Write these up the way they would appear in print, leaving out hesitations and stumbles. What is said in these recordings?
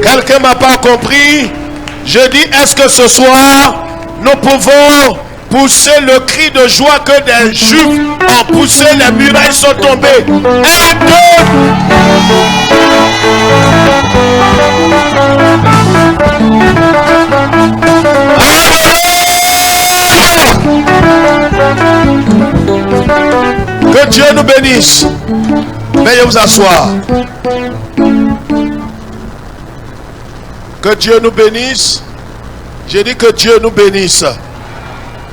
Quelqu'un m'a pas compris. Je dis, est-ce que ce soir, nous pouvons pousser le cri de joie que des Juifs ont poussé, les murailles sont tombées. 1, 2. Que Dieu nous bénisse. Veuillez vous asseoir. Que Dieu nous bénisse. J'ai dit que Dieu nous bénisse.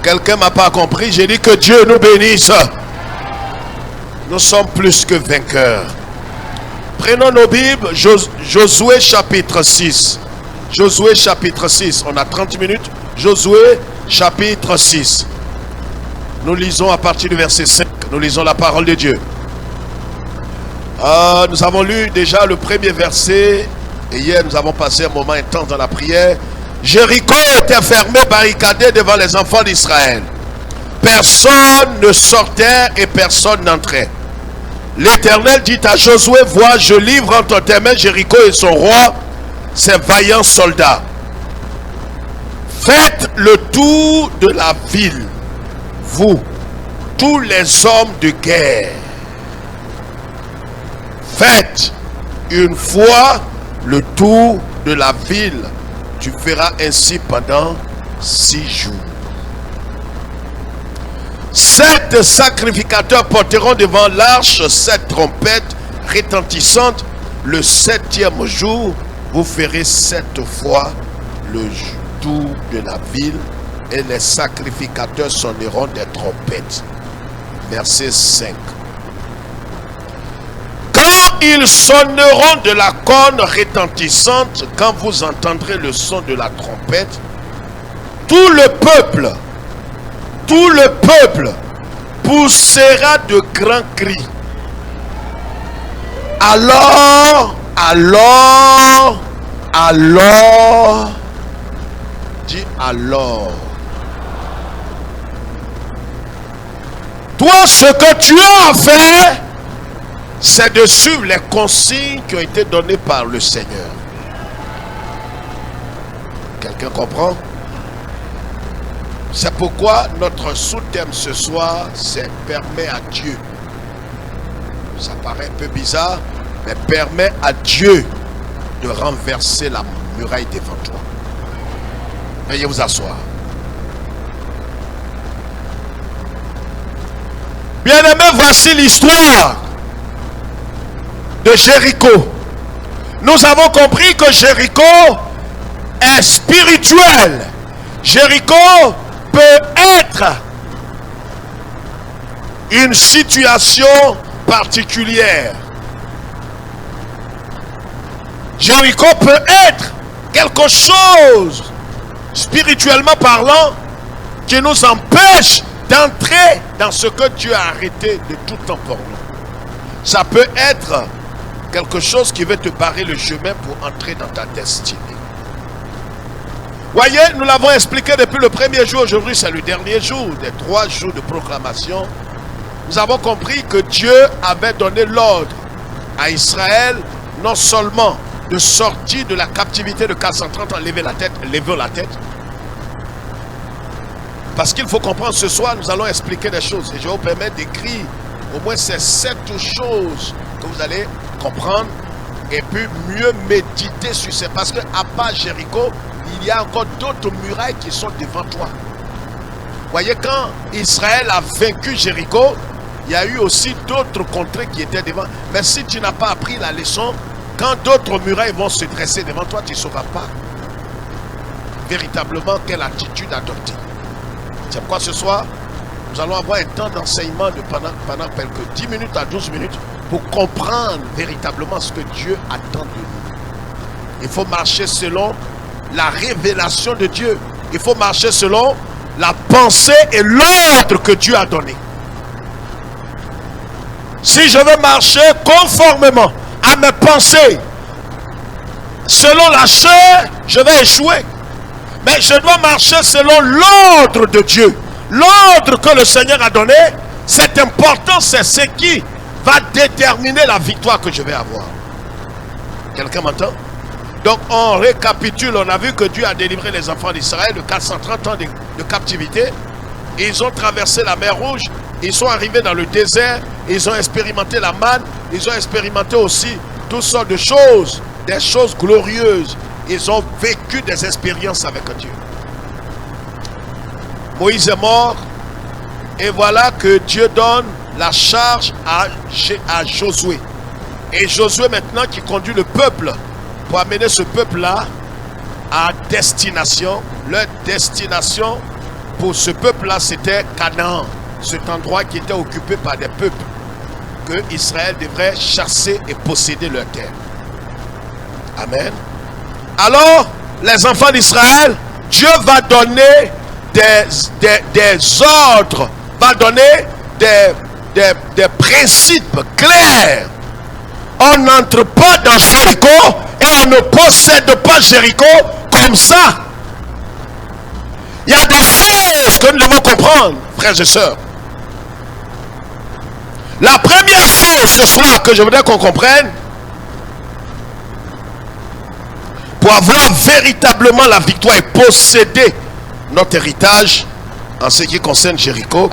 Quelqu'un m'a pas compris. J'ai dit que Dieu nous bénisse. Nous sommes plus que vainqueurs. Prenons nos Bibles. Josué chapitre 6. Josué chapitre 6. On a 30 minutes. Josué chapitre 6. Nous lisons à partir du verset 5. Nous lisons la parole de Dieu. Nous avons lu déjà le premier verset. Et hier, nous avons passé un moment intense dans la prière. Jéricho était fermé, barricadé devant les enfants d'Israël. Personne ne sortait et personne n'entrait. L'Éternel dit à Josué, vois, je livre entre tes mains Jéricho et son roi, ses vaillants soldats. Faites le tour de la ville, vous, tous les hommes de guerre. Faites une fois le tour de la ville. Tu feras ainsi pendant 6 jours. 7 sacrificateurs porteront devant l'arche 7 trompettes retentissantes. Le 7e jour, vous ferez 7 fois le tour de la ville et les sacrificateurs sonneront des trompettes. Verset 5. Quand ils sonneront de la corne retentissante, quand vous entendrez le son de la trompette, tout le peuple poussera de grands cris. Alors, dis alors. Toi, ce que tu as fait, c'est de suivre les consignes qui ont été données par le Seigneur. Quelqu'un comprend? C'est pourquoi notre sous-thème ce soir, c'est permet à Dieu. Ça paraît un peu bizarre, mais permet à Dieu de renverser la muraille devant toi. Veuillez vous asseoir. Bien-aimés, voici l'histoire de Jéricho. Nous avons compris que Jéricho est spirituel. Jéricho peut être une situation particulière. Jéricho peut être quelque chose, spirituellement parlant, qui nous empêche d'entrer dans ce que Dieu a arrêté de tout temps pour nous. Ça peut être quelque chose qui veut te barrer le chemin pour entrer dans ta destinée. Voyez, nous l'avons expliqué depuis le premier jour. Aujourd'hui, c'est le dernier jour des 3 jours de proclamation. Nous avons compris que Dieu avait donné l'ordre à Israël, non seulement de sortir de la captivité de 430 ans, levant la tête. Parce qu'il faut comprendre, ce soir, nous allons expliquer des choses. Et je vais vous permettre d'écrire au moins ces 7 choses que vous allez comprendre et puis mieux méditer sur ces. Parce qu'à part Jéricho, il y a encore d'autres murailles qui sont devant toi. Voyez, quand Israël a vaincu Jéricho, il y a eu aussi d'autres contrées qui étaient devant. Mais si tu n'as pas appris la leçon, quand d'autres murailles vont se dresser devant toi, tu ne sauras pas véritablement quelle attitude adopter. C'est pourquoi ce soir, nous allons avoir un temps d'enseignement de pendant quelques 10 minutes à 12 minutes pour comprendre véritablement ce que Dieu attend de nous. Il faut marcher selon la révélation de Dieu. Il faut marcher selon la pensée et l'ordre que Dieu a donné. Si je veux marcher conformément à mes pensées, selon la chair, je vais échouer. Mais je dois marcher selon l'ordre de Dieu. L'ordre que le Seigneur a donné, c'est important, c'est ce qui va déterminer la victoire que je vais avoir. Quelqu'un m'entend? Donc on récapitule, on a vu que Dieu a délivré les enfants d'Israël de 430 ans de captivité. Ils ont traversé la mer Rouge, ils sont arrivés dans le désert, ils ont expérimenté la manne, ils ont expérimenté aussi toutes sortes de choses, des choses glorieuses. Ils ont vécu des expériences avec Dieu. Moïse est mort, et voilà que Dieu donne la charge à Josué. Et Josué maintenant qui conduit le peuple pour amener ce peuple-là à destination. Leur destination pour ce peuple-là, c'était Canaan, cet endroit qui était occupé par des peuples que Israël devrait chasser et posséder leur terre. Amen. Alors, les enfants d'Israël, Dieu va donner des ordres, va donner des principes clairs. On n'entre pas dans Jéricho et on ne possède pas Jéricho comme ça. Il y a des choses que nous devons comprendre, frères et sœurs. La première chose ce soir que je voudrais qu'on comprenne, pour avoir véritablement la victoire et posséder notre héritage en ce qui concerne Jéricho.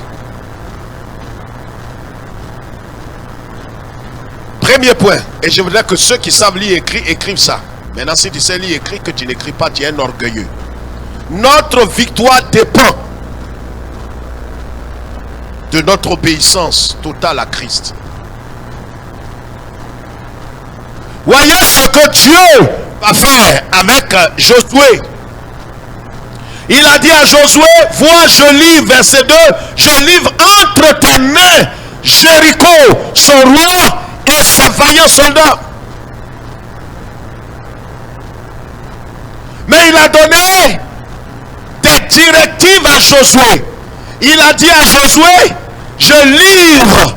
Premier point, et je voudrais que ceux qui savent lire et écrire, écrivent ça. Maintenant, si tu sais lire et écrire, que tu n'écris pas, tu es un orgueilleux. Notre victoire dépend de notre obéissance totale à Christ. Voyez ce que Dieu va faire avec Josué. Il a dit à Josué, vois, je livre, verset 2, je livre entre tes mains Jéricho, son roi et ses vaillants soldats. Mais il a donné des directives à Josué. Il a dit à Josué, je livre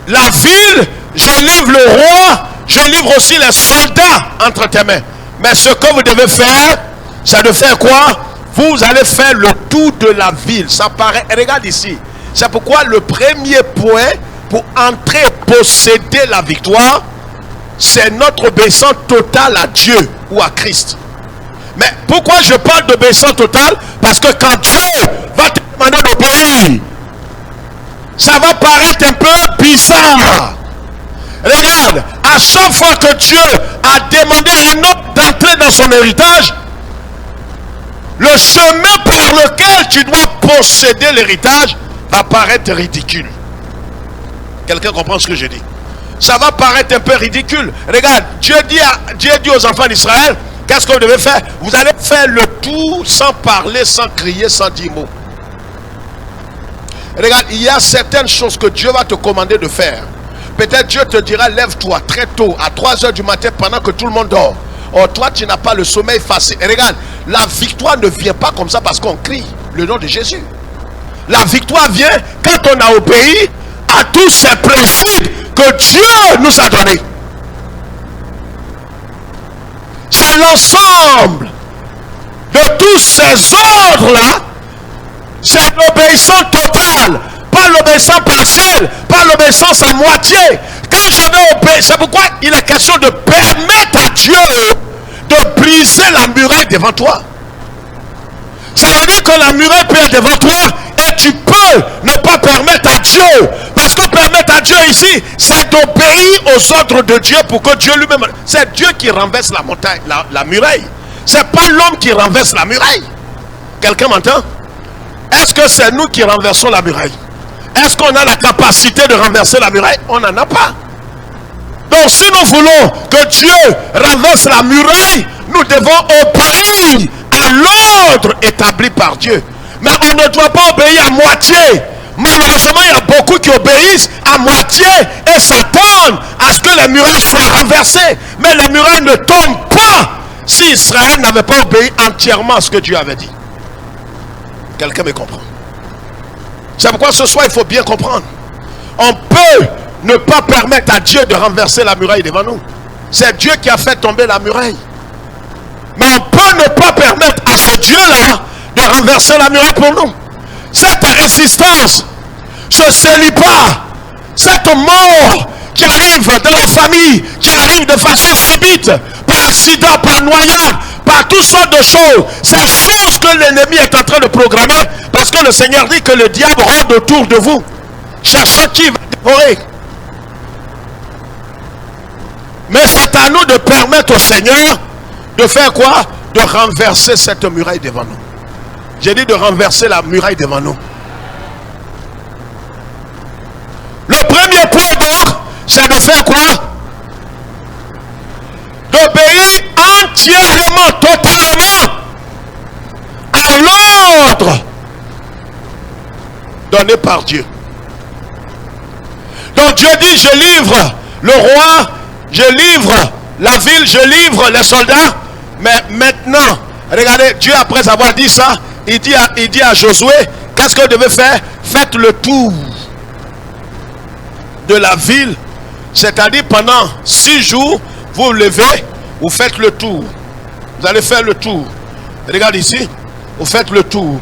la ville, je livre le roi, je livre aussi les soldats entre tes mains. Mais ce que vous devez faire, c'est de faire quoi? Vous allez faire le tour de la ville. Ça paraît, regarde ici. C'est pourquoi le premier point pour entrer et posséder la victoire, c'est notre obéissance totale à Dieu ou à Christ. Mais pourquoi je parle d'obéissance totale? Parce que quand Dieu va te demander d'obéir, ça va paraître un peu bizarre. Regarde, à chaque fois que Dieu a demandé à un homme d'entrer dans son héritage, le chemin par lequel tu dois posséder l'héritage va paraître ridicule. Quelqu'un comprend ce que je dis? Ça va paraître un peu ridicule. Regarde, Dieu dit aux enfants d'Israël, qu'est-ce que vous devez faire? Vous allez faire le tout sans parler, sans crier, sans dire mot. Regarde, il y a certaines choses que Dieu va te commander de faire. Peut-être Dieu te dira, lève-toi très tôt, à 3 heures du matin, pendant que tout le monde dort. Or, toi, tu n'as pas le sommeil facile. Et regarde, la victoire ne vient pas comme ça parce qu'on crie le nom de Jésus. La victoire vient quand on a obéi à tous ces principes que Dieu nous a donnés. C'est l'ensemble de tous ces ordres-là. C'est l'obéissance totale, pas l'obéissance partielle, pas l'obéissance à moitié. Quand je vais obéir, c'est pourquoi il est question de permettre à Dieu de briser la muraille devant toi. Ça veut dire que la muraille peut être devant toi et tu peux ne pas permettre à Dieu. Parce que permettre à Dieu ici, c'est d'obéir aux ordres de Dieu pour que Dieu lui-même... C'est Dieu qui renverse la montagne, la muraille. C'est pas l'homme qui renverse la muraille. Quelqu'un m'entend? Est-ce que c'est nous qui renversons la muraille? Est-ce qu'on a la capacité de renverser la muraille? On n'en a pas. Donc si nous voulons que Dieu renverse la muraille, nous devons obéir à l'ordre établi par Dieu. Mais on ne doit pas obéir à moitié. Malheureusement, il y a beaucoup qui obéissent à moitié et s'attendent à ce que les murailles soient renversées. Mais les murailles ne tombent pas si Israël n'avait pas obéi entièrement à ce que Dieu avait dit. Quelqu'un me comprend? C'est pourquoi ce soir il faut bien comprendre. On peut ne pas permettre à Dieu de renverser la muraille devant nous. C'est Dieu qui a fait tomber la muraille. Mais on peut ne pas permettre à ce Dieu-là de renverser la muraille pour nous. Cette résistance, ce célibat, cette mort qui arrive dans la famille, qui arrive de façon subite, par accident, par noyade, par toutes sortes de choses. Ces choses que l'ennemi est en train de programmer, parce que le Seigneur dit que le diable rôde autour de vous, cherchant qui va dévorer. Mais c'est à nous de permettre au Seigneur de faire quoi? De renverser cette muraille devant nous. J'ai dit de renverser la muraille devant nous. Le premier point donc, c'est de faire quoi? D'obéir entièrement, totalement à l'ordre donné par Dieu. Donc Dieu dit, je livre le roi, je livre la ville, je livre les soldats. Mais maintenant, regardez, Dieu après avoir dit ça, il dit à Josué, qu'est-ce que vous devez faire? Faites le tour de la ville. C'est-à-dire pendant 6 jours, vous vous levez, vous faites le tour. Vous allez faire le tour. Regarde ici, vous faites le tour.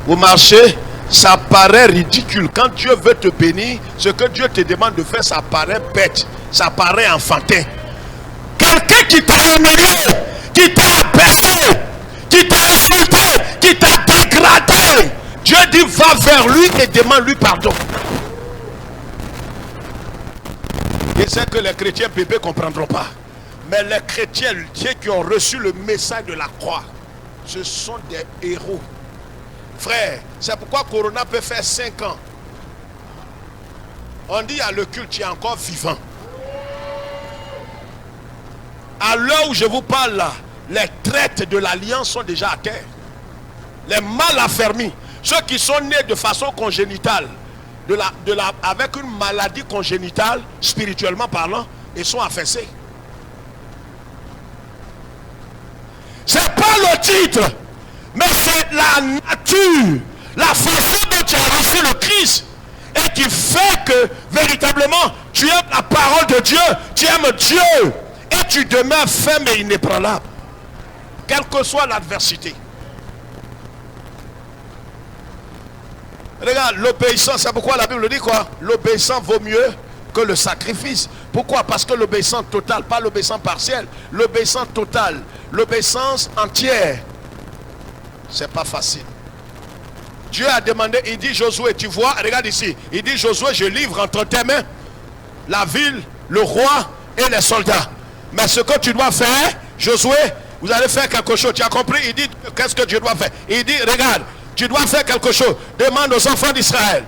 Vous marchez, ça paraît ridicule. Quand Dieu veut te bénir, ce que Dieu te demande de faire, ça paraît bête. Ça paraît enfantin. Quelqu'un qui t'a humilié, qui t'a abaissé, qui t'a insulté, qui t'a dégradé, Dieu dit va vers lui et demande-lui pardon. Et c'est que les chrétiens bébés ne comprendront pas. Mais les chrétiens, ceux qui ont reçu le message de la croix, ce sont des héros. Frère, c'est pourquoi Corona peut faire 5 ans. On dit à le culte, tu es encore vivant. À l'heure où je vous parle là, les traites de l'alliance sont déjà à terre. Les mal affermis, ceux qui sont nés de façon congénitale, avec une maladie congénitale, spirituellement parlant, ils sont affaissés. C'est pas le titre, mais c'est la nature, la façon dont tu as reçu le Christ, et qui fait que véritablement tu aimes la parole de Dieu, tu aimes Dieu, et tu demeures ferme et inébranlable, quelle que soit l'adversité. Regarde, l'obéissance, c'est pourquoi la Bible dit quoi? L'obéissance vaut mieux que le sacrifice. Pourquoi? Parce que l'obéissance totale, pas l'obéissance partielle, l'obéissance totale, l'obéissance entière, c'est pas facile. Dieu a demandé, il dit Josué, tu vois, regarde ici, il dit Josué, je livre entre tes mains la ville, le roi et les soldats. Mais ce que tu dois faire, Josué, vous allez faire quelque chose. Tu as compris? Il dit, qu'est-ce que Dieu doit faire? Il dit, regarde, tu dois faire quelque chose. Demande aux enfants d'Israël,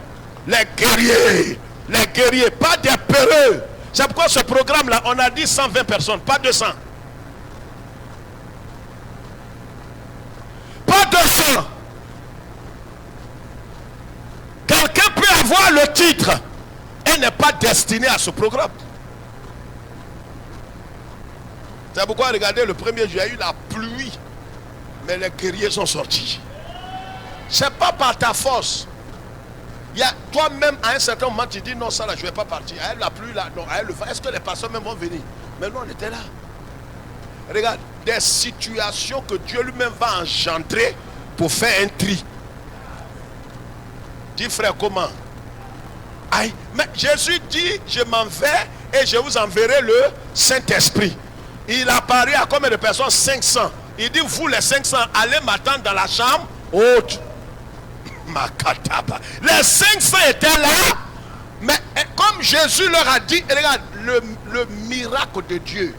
les guerriers, pas des peureux. C'est pourquoi ce programme-là, on a dit 120 personnes, pas 200. Pas 200. Quelqu'un peut avoir le titre et n'est pas destiné à ce programme. C'est pourquoi, regardez, le premier jour, il y a eu la pluie, mais les guerriers sont sortis. C'est pas par ta force. Il y a toi-même à un certain moment tu dis non, ça là je ne vais pas partir. À elle la pluie là, non, à elle le vent. Est-ce que les personnes même vont venir? Mais non, on était là. Regarde, des situations que Dieu lui-même va engendrer pour faire un tri. Dis frère, comment? Aïe, mais Jésus dit je m'en vais et je vous enverrai le Saint-Esprit. Il apparaît à combien de personnes? 500. Il dit vous les 500 allez m'attendre dans la chambre haute. Les 500 étaient là, mais comme Jésus leur a dit, regarde, le miracle de Dieu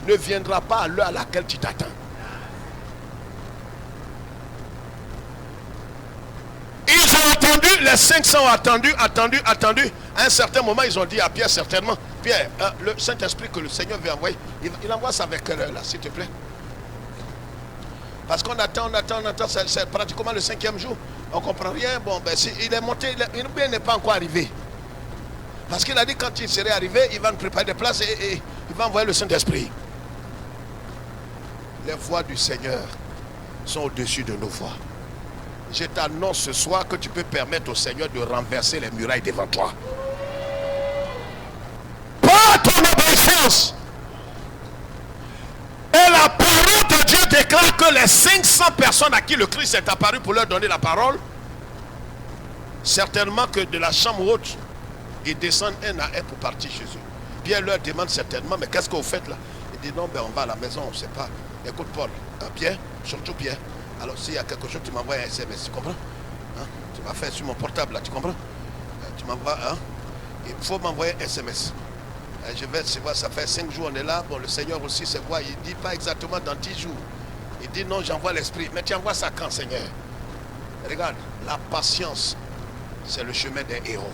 ne viendra pas à l'heure à laquelle tu t'attends. Ils ont attendu, les 500 ont attendu. À un certain moment, ils ont dit à Pierre, certainement, Pierre, le Saint-Esprit que le Seigneur veut envoyer, il envoie ça avec quelle heure là, s'il te plaît? Parce qu'on attend, c'est pratiquement le 5e jour. On ne comprend rien. Bon, ben, il est monté, il n'est pas encore arrivé. Parce qu'il a dit quand il serait arrivé, il va nous préparer des places et il va envoyer le Saint-Esprit. Les voix du Seigneur sont au-dessus de nos voix. Je t'annonce ce soir que tu peux permettre au Seigneur de renverser les murailles devant toi. Par ton obéissance. Et la parole de Dieu déclare que les 500 personnes à qui le Christ est apparu pour leur donner la parole, certainement que de la chambre haute, ils descendent un à un pour partir chez eux. Pierre leur demande certainement, mais qu'est-ce que vous faites là? dit non, ben on va à la maison, on ne sait pas. Écoute Paul, bien, surtout bien. Alors s'il y a quelque chose, tu m'envoies un SMS, tu comprends? Hein? Tu vas faire sur mon portable là, tu comprends? Tu m'envoies, hein? Il faut m'envoyer un SMS. Je vais, tu vois, ça fait 5 jours on est là. Bon, le Seigneur aussi se voit. Il ne dit pas exactement dans 10 jours. Il dit non, j'envoie l'esprit. Mais tu envoies ça quand, Seigneur? Regarde, la patience, c'est le chemin des héros.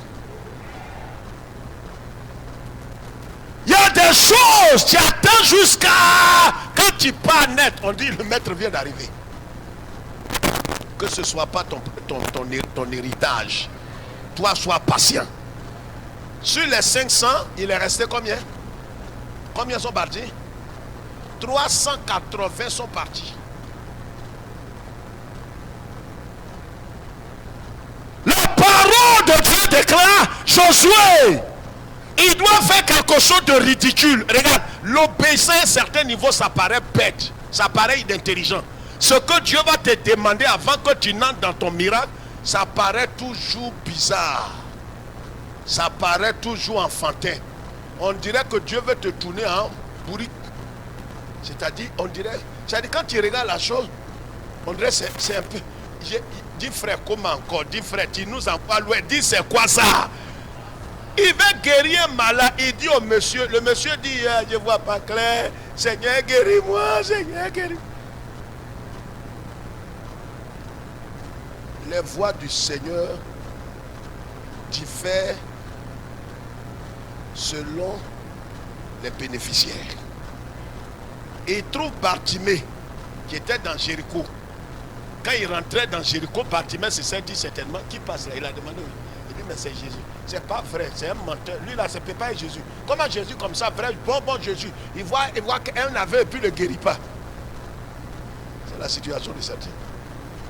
Il y a des choses, tu attends jusqu'à... Quand tu pars net, on dit le maître vient d'arriver. Que ce ne soit pas ton héritage. Toi, sois patient. Sur les 500, il est resté combien? Combien sont partis? 380 sont partis. La parole de Dieu déclare, Josué, il doit faire quelque chose de ridicule. Regarde, l'obéissance à un certain niveau, ça paraît bête, ça paraît inintelligent. Ce que Dieu va te demander avant que tu n'entres dans ton miracle, ça paraît toujours bizarre. Ça paraît toujours enfantin. On dirait que Dieu veut te tourner en bourrique. C'est-à-dire, on dirait, c'est-à-dire quand tu regardes la chose, on dirait c'est un peu... Dis frère, comment encore? Dis frère, tu nous envoies loin. Dis c'est quoi ça? Il veut guérir un malade. Il dit au monsieur, le monsieur dit, je ne vois pas clair. Seigneur, guéris-moi, Seigneur, guéris-moi. Les voix du Seigneur diffèrent selon les bénéficiaires. Et il trouve Bartimée qui était dans Jéricho. Quand il rentrait dans Jéricho, Bartimée se dit certainement qui passe là. Il a demandé, il dit mais c'est Jésus. C'est pas vrai, c'est un menteur. Lui là, c'est pas Jésus. Comment Jésus comme ça, vrai, bon Jésus, il voit qu'un aveugle et puis ne guérit pas. C'est la situation de certains.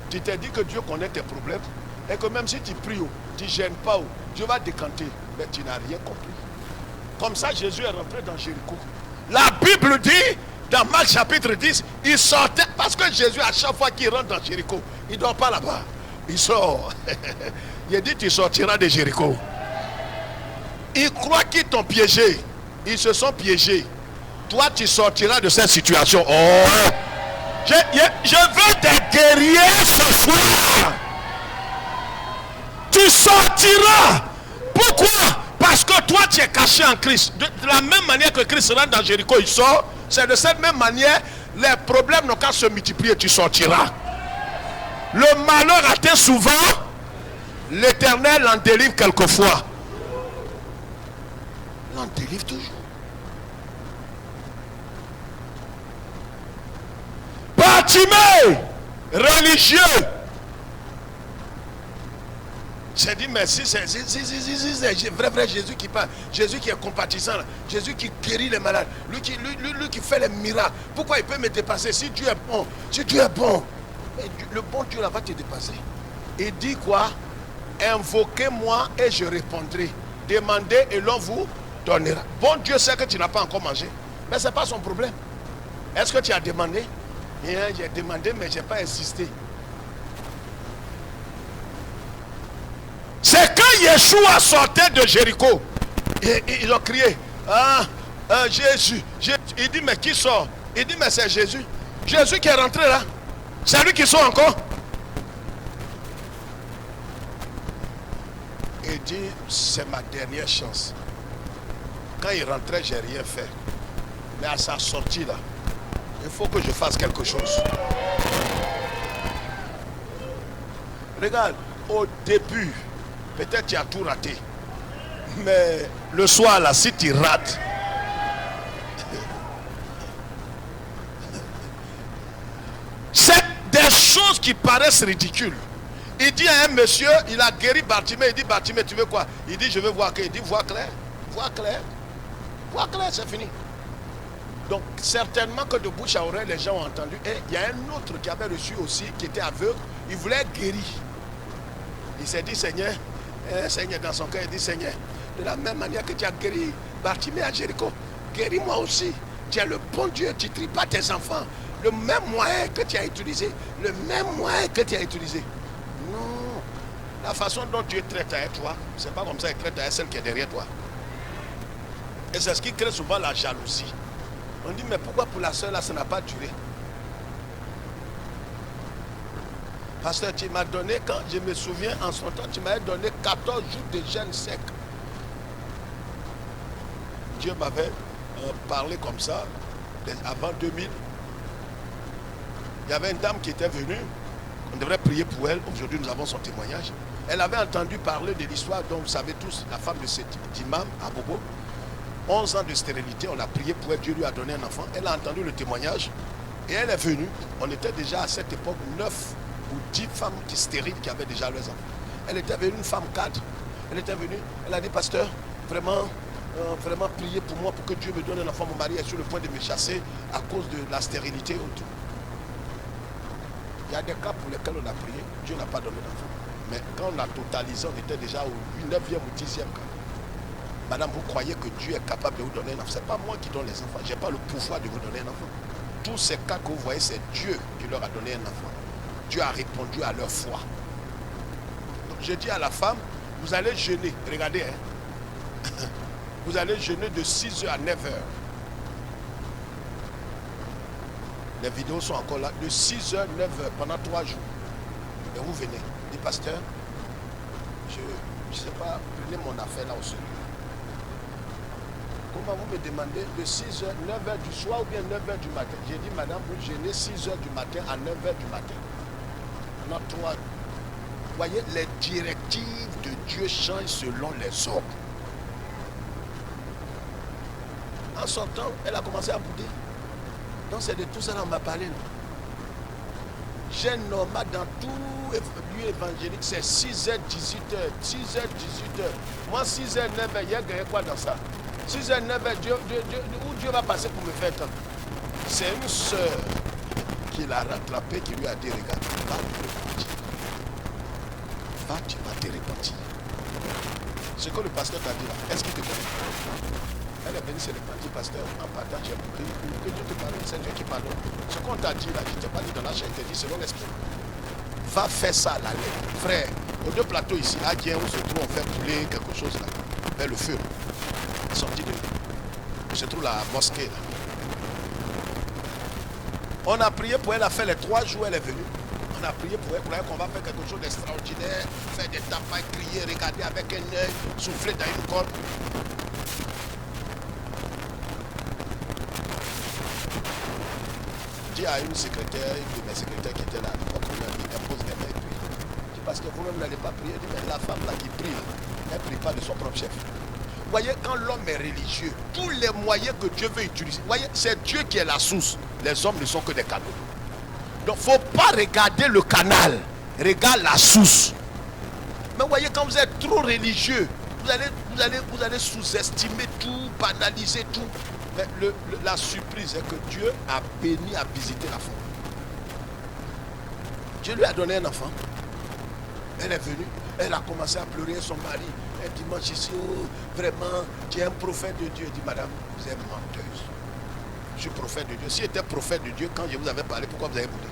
Tu t'es dit que Dieu connaît tes problèmes et que même si tu pries, tu ne gênes pas, Dieu va décanter. Mais tu n'as rien compris. Comme ça, Jésus est rentré dans Jéricho. La Bible dit, dans Marc chapitre 10, il sortait, parce que Jésus, à chaque fois qu'il rentre dans Jéricho, il ne dort pas là-bas. Il sort. Il dit, tu sortiras de Jéricho. Ils croient qu'ils t'ont piégé. Ils se sont piégés. Toi, tu sortiras de cette situation. Oh! Je veux des guerriers ce soir. Tu sortiras. Pourquoi? Parce que toi tu es caché en Christ. De la même manière que Christ rentre dans Jéricho, il sort. C'est de cette même manière, les problèmes n'ont qu'à se multiplier, tu sortiras. Le malheur atteint souvent, l'Éternel en délivre quelquefois. Il en délivre toujours. Bartimée, religieux. J'ai dit merci, c'est vrai Jésus qui parle, Jésus qui est compatissant, Jésus qui guérit les malades, lui qui fait les miracles. Pourquoi il peut me dépasser si Dieu est bon? Si Dieu est bon, le bon Dieu là va te dépasser. Il dit quoi? Invoquez-moi et je répondrai. Demandez et l'on vous donnera. Bon Dieu sait que tu n'as pas encore mangé, mais ce n'est pas son problème. Est-ce que tu as demandé? J'ai demandé mais je n'ai pas insisté. C'est quand Yeshua sortait de Jéricho, ils ont crié, Jésus. Il dit, mais qui sort? Il dit, mais c'est Jésus. Jésus qui est rentré là. C'est lui qui sort encore. Il dit, c'est ma dernière chance. Quand il rentrait, j'ai rien fait. Mais à sa sortie là, il faut que je fasse quelque chose. Regarde, au début, peut-être tu as tout raté. Mais le soir là, si tu rates, c'est des choses qui paraissent ridicules. Il dit à un monsieur, il a guéri Bartimée, il dit Bartimée, tu veux quoi? Il dit je veux voir clair. Il dit vois clair, vois clair. Vois clair, c'est fini. Donc certainement que de bouche à oreille, les gens ont entendu. Et il y a un autre qui avait reçu aussi, qui était aveugle, il voulait guérir. Il s'est dit Seigneur, Seigneur dans son cœur, il dit Seigneur, de la même manière que tu as guéri Bartimée à Jéricho, guéris-moi aussi. Tu es le bon Dieu, tu ne tries pas tes enfants. Le même moyen que tu as utilisé, le même moyen que tu as utilisé. Non, la façon dont Dieu traite avec toi, c'est pas comme ça qu'il traite avec celle qui est derrière toi. Et c'est ce qui crée souvent la jalousie. On dit, mais pourquoi pour la soeur là, ça n'a pas duré? Pasteur, tu m'as donné, quand je me souviens, en son temps, tu m'avais donné 14 jours de jeûne sec. Dieu m'avait parlé comme ça, avant 2000. Il y avait une dame qui était venue, on devrait prier pour elle. Aujourd'hui, nous avons son témoignage. Elle avait entendu parler de l'histoire dont vous savez tous, la femme de cet imam à Bobo. 11 ans de stérilité, on a prié pour elle, Dieu lui a donné un enfant. Elle a entendu le témoignage et elle est venue. On était déjà à cette époque 9 ou 10 femmes stériles qui avaient déjà leurs enfants. Elle était venue, une femme cadre. Elle était venue, elle a dit, pasteur, vraiment priez pour moi pour que Dieu me donne un enfant. Mon mari est sur le point de me chasser à cause de la stérilité autour. Il y a des cas pour lesquels on a prié, Dieu n'a pas donné d'enfant. Mais quand on a totalisé, on était déjà au 9e ou 10e cas. Madame, vous croyez que Dieu est capable de vous donner un enfant? Ce n'est pas moi qui donne les enfants. Je n'ai pas le pouvoir de vous donner un enfant. Tous ces cas que vous voyez, c'est Dieu qui leur a donné un enfant. Dieu a répondu à leur foi. Donc, je dis à la femme, vous allez jeûner. Regardez, hein. Vous allez jeûner de 6h à 9h. Les vidéos sont encore là. De 6h, 9h, pendant 3 jours. Et vous venez. Dit, pasteur, je ne sais pas, prenez mon affaire là au sérieux. Comment vous me demandez de 6h, 9h du soir ou bien 9h du matin? J'ai dit, madame, vous jeûnez 6h du matin à 9h du matin. Pendant 3 jours. Vous voyez, les directives de Dieu changent selon les hommes. En sortant, elle a commencé à bouder. Donc c'est de tout ça qu'on m'a parlé. Jeûne normal dans tout lieu évangélique, c'est 6h, 18h. 6h, 18h. Moi, 6h, 9h, il y a gagné quoi dans ça? 6h, 9h, où Dieu va passer pour me faire tant? C'est une soeur qui l'a rattrapé, qui lui a dit, regarde, va te repentir. Va, tu vas te repentir. Ce que le pasteur t'a dit là, est-ce qu'il te connaît? Elle est venue se repentir, pasteur, en partant, j'ai prié que Dieu te pardonne, c'est Dieu qui pardonne. Ce qu'on t'a dit là, je ne t'ai pas dit dans la chair, je t'ai dit selon l'esprit. Va faire ça à la lettre. Frère, aux deux plateaux ici, à Dien, où se trouve, on fait brûler quelque chose là, vers le feu. Sorti de où se trouve la mosquée là. On a prié pour elle, a fait les 3 jours, elle est venue. On a prié pour elle, qu'on va faire quelque chose d'extraordinaire, faire des tapas, crier, regarder avec un œil, souffler dans une corde. Dis à une secrétaire, une de mes secrétaires qui était là, elle pose des mains et prie. Je dis, parce que vous-même n'allez pas prier. Je dis, mais la femme là qui prie, elle ne prie pas de son propre chef. Vous voyez, quand l'homme est religieux, tous les moyens que Dieu veut utiliser, vous voyez, c'est Dieu qui est la source. Les hommes ne sont que des canaux. Donc, il ne faut pas regarder le canal, regarde la source. Mais vous voyez, quand vous êtes trop religieux, vous allez sous-estimer tout, banaliser tout. Mais la surprise est que Dieu a béni à visiter la femme. Dieu lui a donné un enfant. Elle est venue, elle a commencé à pleurer son mari. Elle dit, moi je suis vraiment, tu es un prophète de Dieu. Elle dit, madame, vous êtes menteuse. Je suis prophète de Dieu. Si j'étais prophète de Dieu, quand je vous avais parlé, pourquoi vous avez boudé?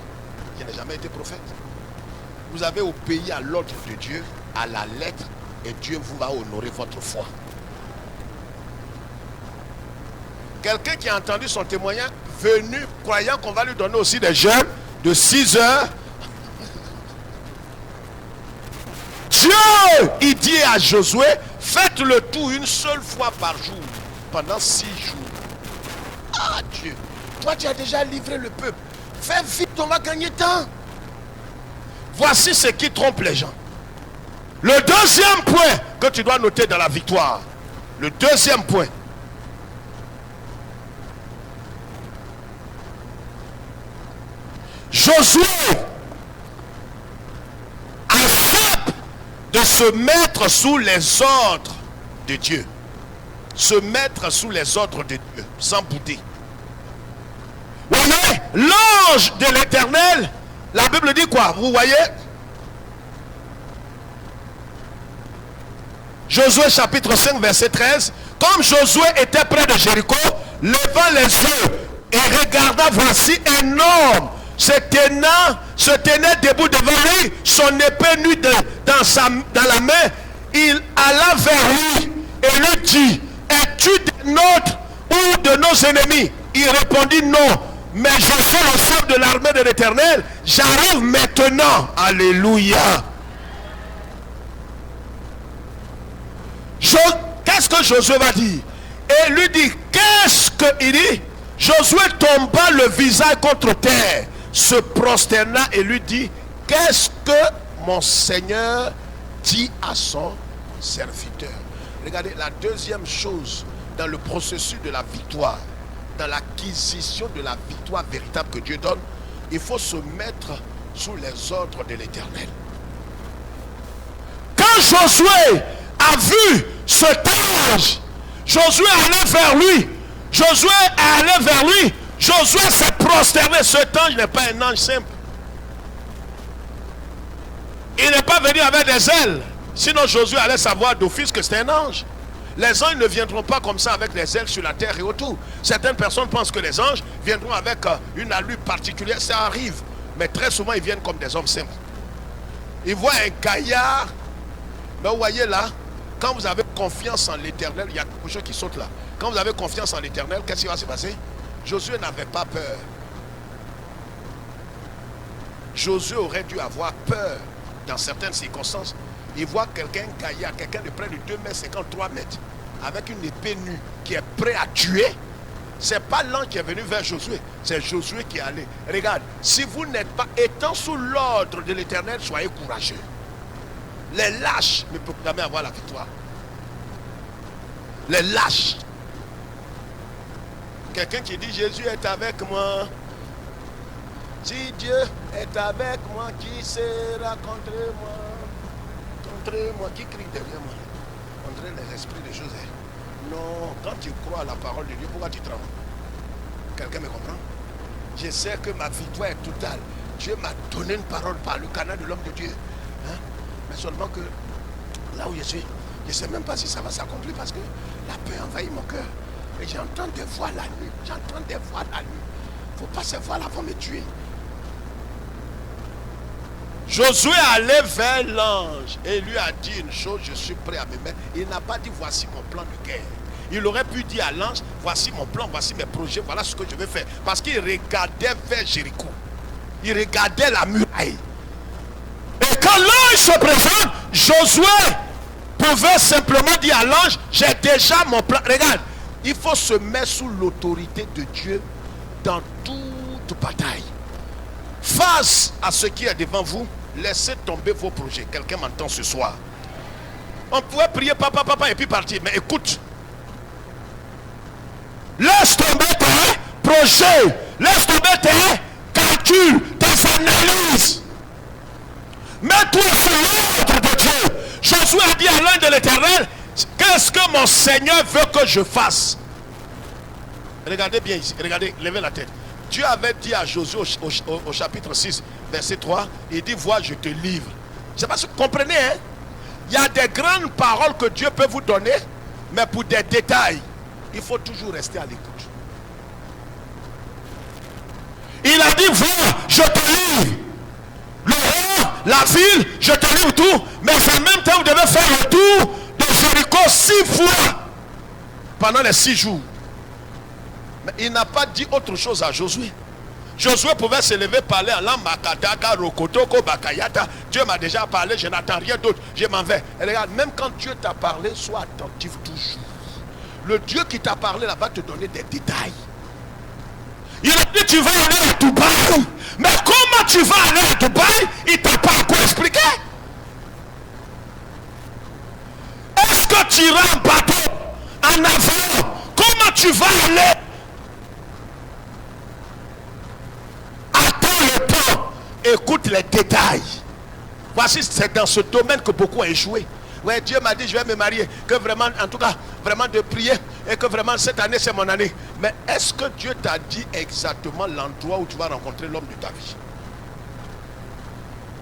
Je n'ai jamais été prophète. Vous avez obéi à l'ordre de Dieu, à la lettre, et Dieu vous va honorer votre foi. Quelqu'un qui a entendu son témoignage, venu, croyant qu'on va lui donner aussi des jeûnes de 6 heures. Dieu, il dit à Josué, faites le tour une seule fois par jour, pendant 6 jours. Ah Dieu, toi tu as déjà livré le peuple. Fais vite, on va gagner temps. Voici ce qui trompe les gens. Le deuxième point que tu dois noter dans la victoire. Le deuxième point. Josué accepte de se mettre sous les ordres de Dieu. Se mettre sous les ordres de Dieu, sans bouder. Voyez, l'ange de l'Éternel, la Bible dit quoi? Vous voyez? Josué chapitre 5 verset 13. Comme Josué était près de Jéricho, levant les yeux et regardant, voici un homme se tenait debout devant lui, son épée nue dans la main. Il alla vers lui et lui dit, es-tu de nôtres ou de nos ennemis? Il répondit non. Mais je suis le chef de l'armée de l'Éternel. J'arrive maintenant. Alléluia. Qu'est-ce que Josué va dire? Et lui dit, qu'est-ce qu'il dit? Josué tomba le visage contre terre, se prosterna et lui dit, qu'est-ce que mon Seigneur dit à son serviteur? Regardez, la deuxième chose dans le processus de la victoire, dans l'acquisition de la victoire véritable que Dieu donne, il faut se mettre sous les ordres de l'Éternel. Quand Josué a vu cet ange, Josué allait vers lui. Josué allait vers lui. Josué s'est prosterné. Cet ange n'est pas un ange simple. Il n'est pas venu avec des ailes. Sinon Josué allait savoir d'office que c'est un ange. Les anges ne viendront pas comme ça avec des ailes sur la terre et autour. Certaines personnes pensent que les anges viendront avec une allure particulière. Ça arrive. Mais très souvent ils viennent comme des hommes simples. Ils voient un gaillard. Mais vous voyez là, quand vous avez confiance en l'Éternel, il y a quelque chose qui saute là. Quand vous avez confiance en l'Éternel, qu'est-ce qui va se passer? Josué n'avait pas peur. Josué aurait dû avoir peur dans certaines circonstances. Il voit quelqu'un gaillard, quelqu'un de près de 2,53 m, avec une épée nue, qui est prêt à tuer. C'est pas l'ange qui est venu vers Josué, c'est Josué qui est allé. Regarde, si vous n'êtes pas étant sous l'ordre de l'Éternel, soyez courageux. Les lâches ne peuvent jamais avoir la victoire. Les lâches. Quelqu'un qui dit Jésus est avec moi. Si Dieu est avec moi, qui sera contre moi? Contre moi, qui crie derrière moi? Contre les esprits de José. Non, quand tu crois à la parole de Dieu, pourquoi tu trembles? Quelqu'un me comprend? Je sais que ma victoire est totale. Dieu m'a donné une parole par le canal de l'homme de Dieu. Hein? Mais seulement que là où je suis, je ne sais même pas si ça va s'accomplir parce que la peur envahit mon cœur. Et j'entends des voix la nuit. J'entends des voix la nuit. Il ne faut pas se voir là, vont me tuer. Josué allait vers l'ange et lui a dit une chose, je suis prêt à me mettre. Il n'a pas dit voici mon plan de guerre. Il aurait pu dire à l'ange, voici mon plan, voici mes projets, voilà ce que je vais faire. Parce qu'il regardait vers Jéricho. Il regardait la muraille. Et quand l'ange se présente, Josué pouvait simplement dire à l'ange, j'ai déjà mon plan. Regarde, il faut se mettre sous l'autorité de Dieu dans toute bataille. Face à ce qui est devant vous, laissez tomber vos projets. Quelqu'un m'entend ce soir? On pourrait prier papa, papa et puis partir. Mais écoute, laisse tomber tes projets, laisse tomber tes calculs, tes analyses. Mets-toi sous l'ordre de Dieu. Josué a dit à l'ange de l'Éternel, qu'est-ce que mon Seigneur veut que je fasse? Regardez bien ici, regardez, levez la tête. Dieu avait dit à Josué au chapitre 6, verset 3, il dit, vois, je te livre. Je ne sais pas si vous comprenez, hein? Il y a des grandes paroles que Dieu peut vous donner, mais pour des détails, il faut toujours rester à l'écoute. Il a dit, vois, je te livre. Le roi, la ville, je te livre tout, mais en même temps, vous devez faire le tour de Jéricho 6 fois pendant les 6 jours. Mais il n'a pas dit autre chose à Josué. Josué pouvait se lever, parler en langue makataka, rokotoko, bakayata. Dieu m'a déjà parlé, je n'attends rien d'autre, je m'en vais. Et regarde, même quand Dieu t'a parlé, sois attentif toujours. Le Dieu qui t'a parlé là va te donner des détails. Il a dit tu vas aller à Dubaï. Mais comment tu vas aller à Dubaï? Il ne t'a pas encore expliqué. Est-ce que tu iras en bateau, en avion? Comment tu vas aller? Attends le temps. Écoute les détails. Voici, c'est dans ce domaine que beaucoup ont échoué. Ouais, Dieu m'a dit je vais me marier, que vraiment, en tout cas, vraiment de prier, et que vraiment cette année c'est mon année. Mais est-ce que Dieu t'a dit exactement l'endroit où tu vas rencontrer l'homme de ta vie?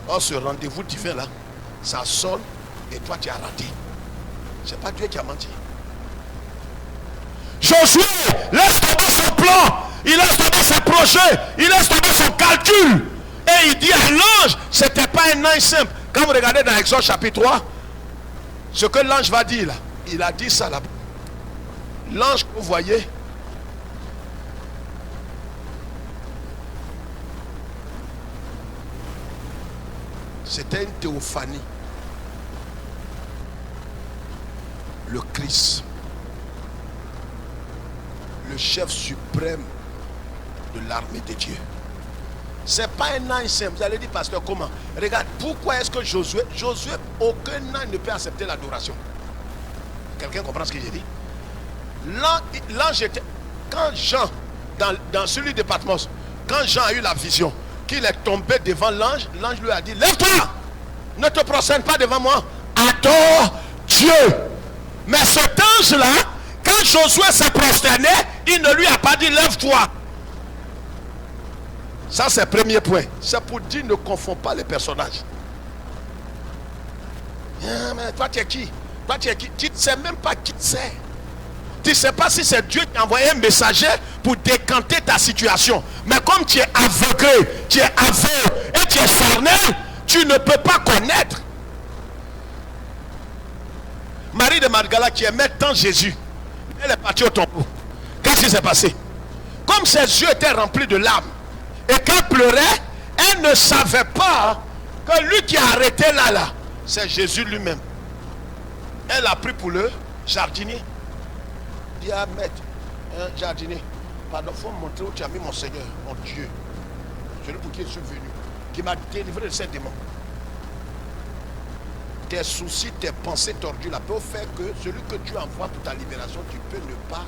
Or ce rendez-vous divin là, ça sonne et toi tu as raté. C'est pas Dieu qui a menti. Josué laisse tomber son plan, il laisse tomber ses projets, il laisse tomber son calcul. Et il dit à l'ange, c'était pas un ange simple. Quand vous regardez dans Exode chapitre 3, ce que l'ange va dire là, il a dit ça là-bas. L'ange que vous voyez, C'était une théophanie. Le Christ, le chef suprême de l'armée de Dieu. C'est pas un ange simple. Vous allez dire, pasteur, comment? Regarde, pourquoi est-ce que Josué, aucun ange ne peut accepter l'adoration? Quelqu'un comprend ce que j'ai dit? L'ange était, quand Jean, dans celui de Patmos, quand Jean a eu la vision, qu'il est tombé devant l'ange, l'ange lui a dit, lève-toi, ne te prosterne pas devant moi, adore Dieu. Mais cet ange-là, quand Josué s'est prosterné, il ne lui a pas dit, lève-toi. Ça, c'est le premier point. C'est pour dire, ne confonds pas les personnages. Ah, mais toi, tu es qui? Toi, tu es qui? Tu ne sais même pas qui c'est. Tu ne sais pas si c'est Dieu qui a envoyé un messager pour décanter ta situation. Mais comme tu es aveuglé, tu es aveugle et tu es charnel, tu ne peux pas connaître. Marie de Magdala qui aimait tant Jésus, elle est partie au tombeau. Qu'est-ce qui s'est passé? Comme ses yeux étaient remplis de larmes et qu'elle pleurait, elle ne savait pas que lui qui a arrêté là, c'est Jésus lui-même. Elle a pris pour le jardinier. Il dit à maître, jardinier, pardon, il faut me montrer où tu as mis mon Seigneur, mon Dieu, celui pour qui je suis venu, qui m'a délivré de ces démons. Tes soucis, tes pensées tordues là peuvent faire que celui que Dieu envoie pour ta libération, tu peux ne pas.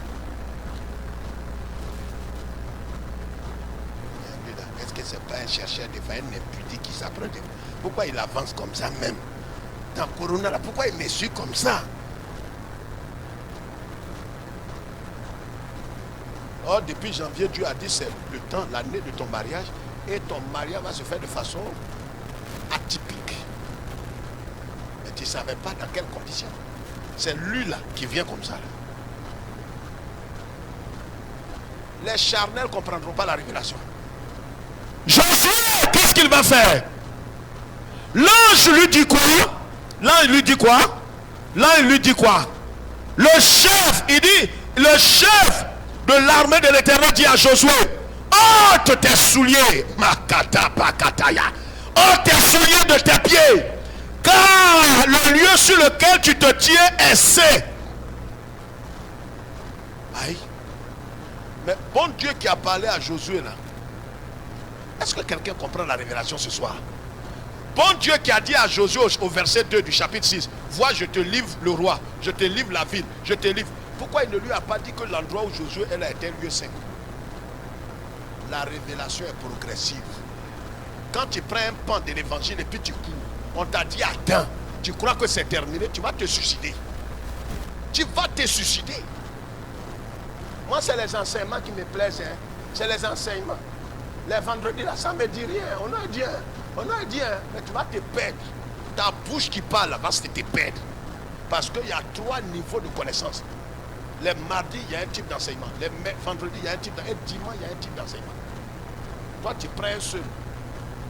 Est-ce que c'est pas un chercheur de faim, un impudique qui s'apprend de... Pourquoi il avance comme ça même? Dans Corona là, pourquoi il me suit comme ça? Or, depuis janvier, Dieu a dit c'est le temps, l'année de ton mariage, et ton mariage va se faire de façon atypique. Mais tu ne savais pas dans quelles conditions. C'est lui là qui vient comme ça. Là. Les charnels ne comprendront pas la révélation. Josué, qu'est-ce qu'il va faire? L'ange lui dit quoi? L'ange lui dit quoi? L'ange lui dit quoi? Le chef, il dit, le chef de l'armée de l'Éternel dit à Josué, ôte tes souliers, makata pakataya, ôte tes souliers de tes pieds, car le lieu sur lequel tu te tiens est saint. Aïe. Mais bon Dieu qui a parlé à Josué là, est-ce que quelqu'un comprend la révélation ce soir? Bon Dieu qui a dit à Josué au verset 2 du chapitre 6, vois, je te livre le roi, je te livre la ville, je te livre. Pourquoi il ne lui a pas dit que l'endroit où Josué elle a été un lieu saint? La révélation est progressive. Quand tu prends un pan de l'évangile et puis tu cours, on t'a dit attends, tu crois que c'est terminé, tu vas te suicider. Tu vas te suicider. Moi, c'est les enseignements qui me plaisent. Hein. C'est les enseignements. Les vendredis, là, ça ne me dit rien. On a dit, mais tu vas te perdre. Ta bouche qui parle, va se te perdre. Parce qu'il y a 3 niveaux de connaissance. Les mardis, il y a un type d'enseignement. Les vendredis, il y a un type d'enseignement. Et dimanche, il y a un type d'enseignement. Toi, tu prends un seul.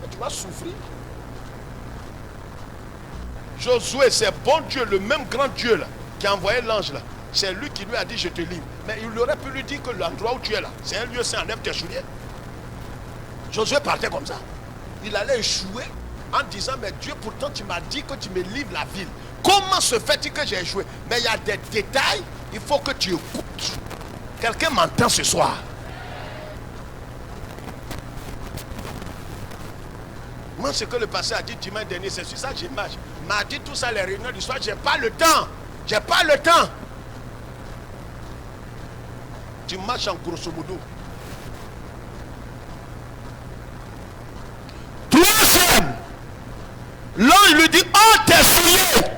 Mais tu vas souffrir. Josué, c'est bon Dieu, le même grand Dieu là, qui a envoyé l'ange là. C'est lui qui lui a dit je te livre. Mais il aurait pu lui dire que l'endroit où tu es là, c'est un lieu saint, enlève tes souliers. Josué partait comme ça. Il allait échouer en disant mais Dieu, pourtant tu m'as dit que tu me livres la ville. Comment se fait-il que j'ai échoué? Mais il y a des détails, il faut que tu écoutes. Quelqu'un m'entend ce soir? Moi, ce que le pasteur a dit dimanche dernier, c'est sur ça que j'imagine. Il m'a dit tout ça, les réunions du soir, j'ai pas le temps. J'ai pas le temps. Tu marches en grosso modo. Troisième, l'ange lui dit, oh tes souliers.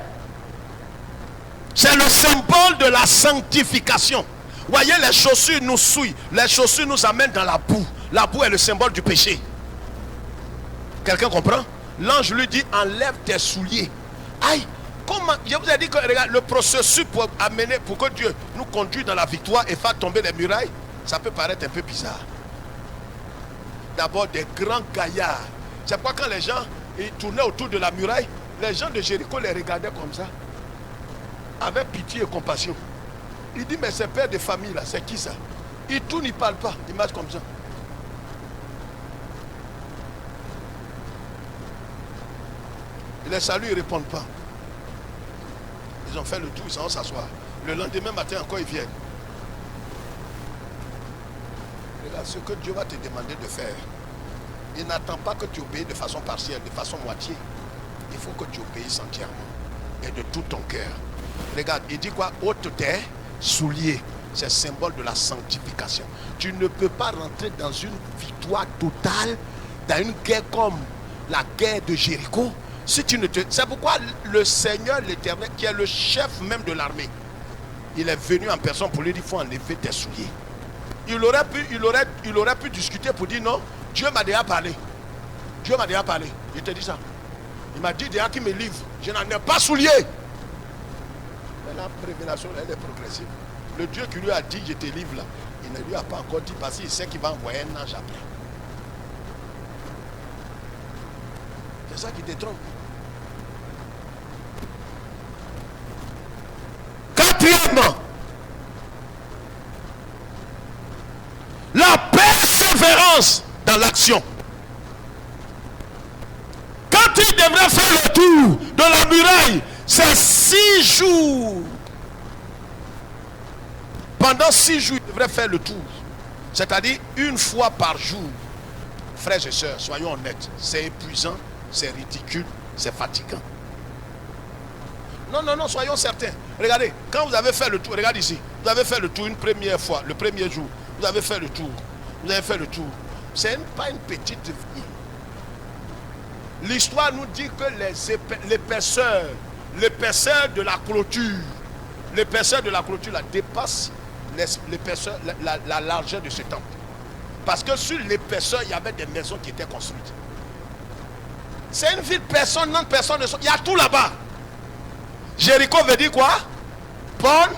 C'est le symbole de la sanctification. Voyez, les chaussures nous souillent. Les chaussures nous amènent dans la boue. La boue est le symbole du péché. Quelqu'un comprend? L'ange lui dit, enlève tes souliers. Aïe, comment? Je vous ai dit que regarde, le processus pour amener, pour que Dieu nous conduise dans la victoire et fasse tomber les murailles, ça peut paraître un peu bizarre. D'abord, des grands gaillards. C'est pourquoi quand les gens ils tournaient autour de la muraille, les gens de Jéricho les regardaient comme ça, avec pitié et compassion. Il dit, mais ces pères de famille là, c'est qui ça? Ils tournent, ils ne parlent pas, ils marchent comme ça. Les saluts, ils ne répondent pas. Ils ont fait le tour, ils s'en vont s'asseoir. Le lendemain matin encore, ils viennent. Regarde, ce que Dieu va te demander de faire, il n'attend pas que tu obéisses de façon partielle, de façon moitié. Il faut que tu obéisses entièrement et de tout ton cœur. Regarde, il dit quoi? Ôte tes souliers. C'est symbole de la sanctification. Tu ne peux pas rentrer dans une victoire totale, dans une guerre comme la guerre de Jéricho, si tu ne te... C'est pourquoi le Seigneur l'Éternel, qui est le chef même de l'armée, il est venu en personne pour lui dire, il faut enlever tes souliers. Il aurait pu discuter pour dire non, Dieu m'a déjà parlé. Dieu m'a déjà parlé. Je te dis ça. Il m'a dit déjà qu'il me livre. Je n'en ai pas souliers. Mais la prévention, elle est progressive. Le Dieu qui lui a dit, je te livre là, il ne lui a pas encore dit parce qu'il sait qu'il va envoyer un ange après. C'est ça qui te trompe. Quatrièmement, la persévérance dans l'action. Quand il devrait faire le tour de la muraille, c'est 6 jours. Pendant 6 jours, il devrait faire le tour. C'est-à-dire une fois par jour. Frères et sœurs, soyons honnêtes. C'est épuisant, c'est ridicule, c'est fatigant. Non, non, non, soyons certains. Regardez, quand vous avez fait le tour, regarde ici. Vous avez fait le tour une première fois, le premier jour. Vous avez fait le tour. Vous avez fait le tour. C'est pas une petite vie. L'histoire nous dit que l'épaisseur de la clôture, l'épaisseur de la clôture la dépasse l'épaisseur, la largeur de ce temple. Parce que sur l'épaisseur, il y avait des maisons qui étaient construites. C'est une ville, personne n'entre, personne ne sort. Il y a tout là-bas. Jéricho veut dire quoi? Bonne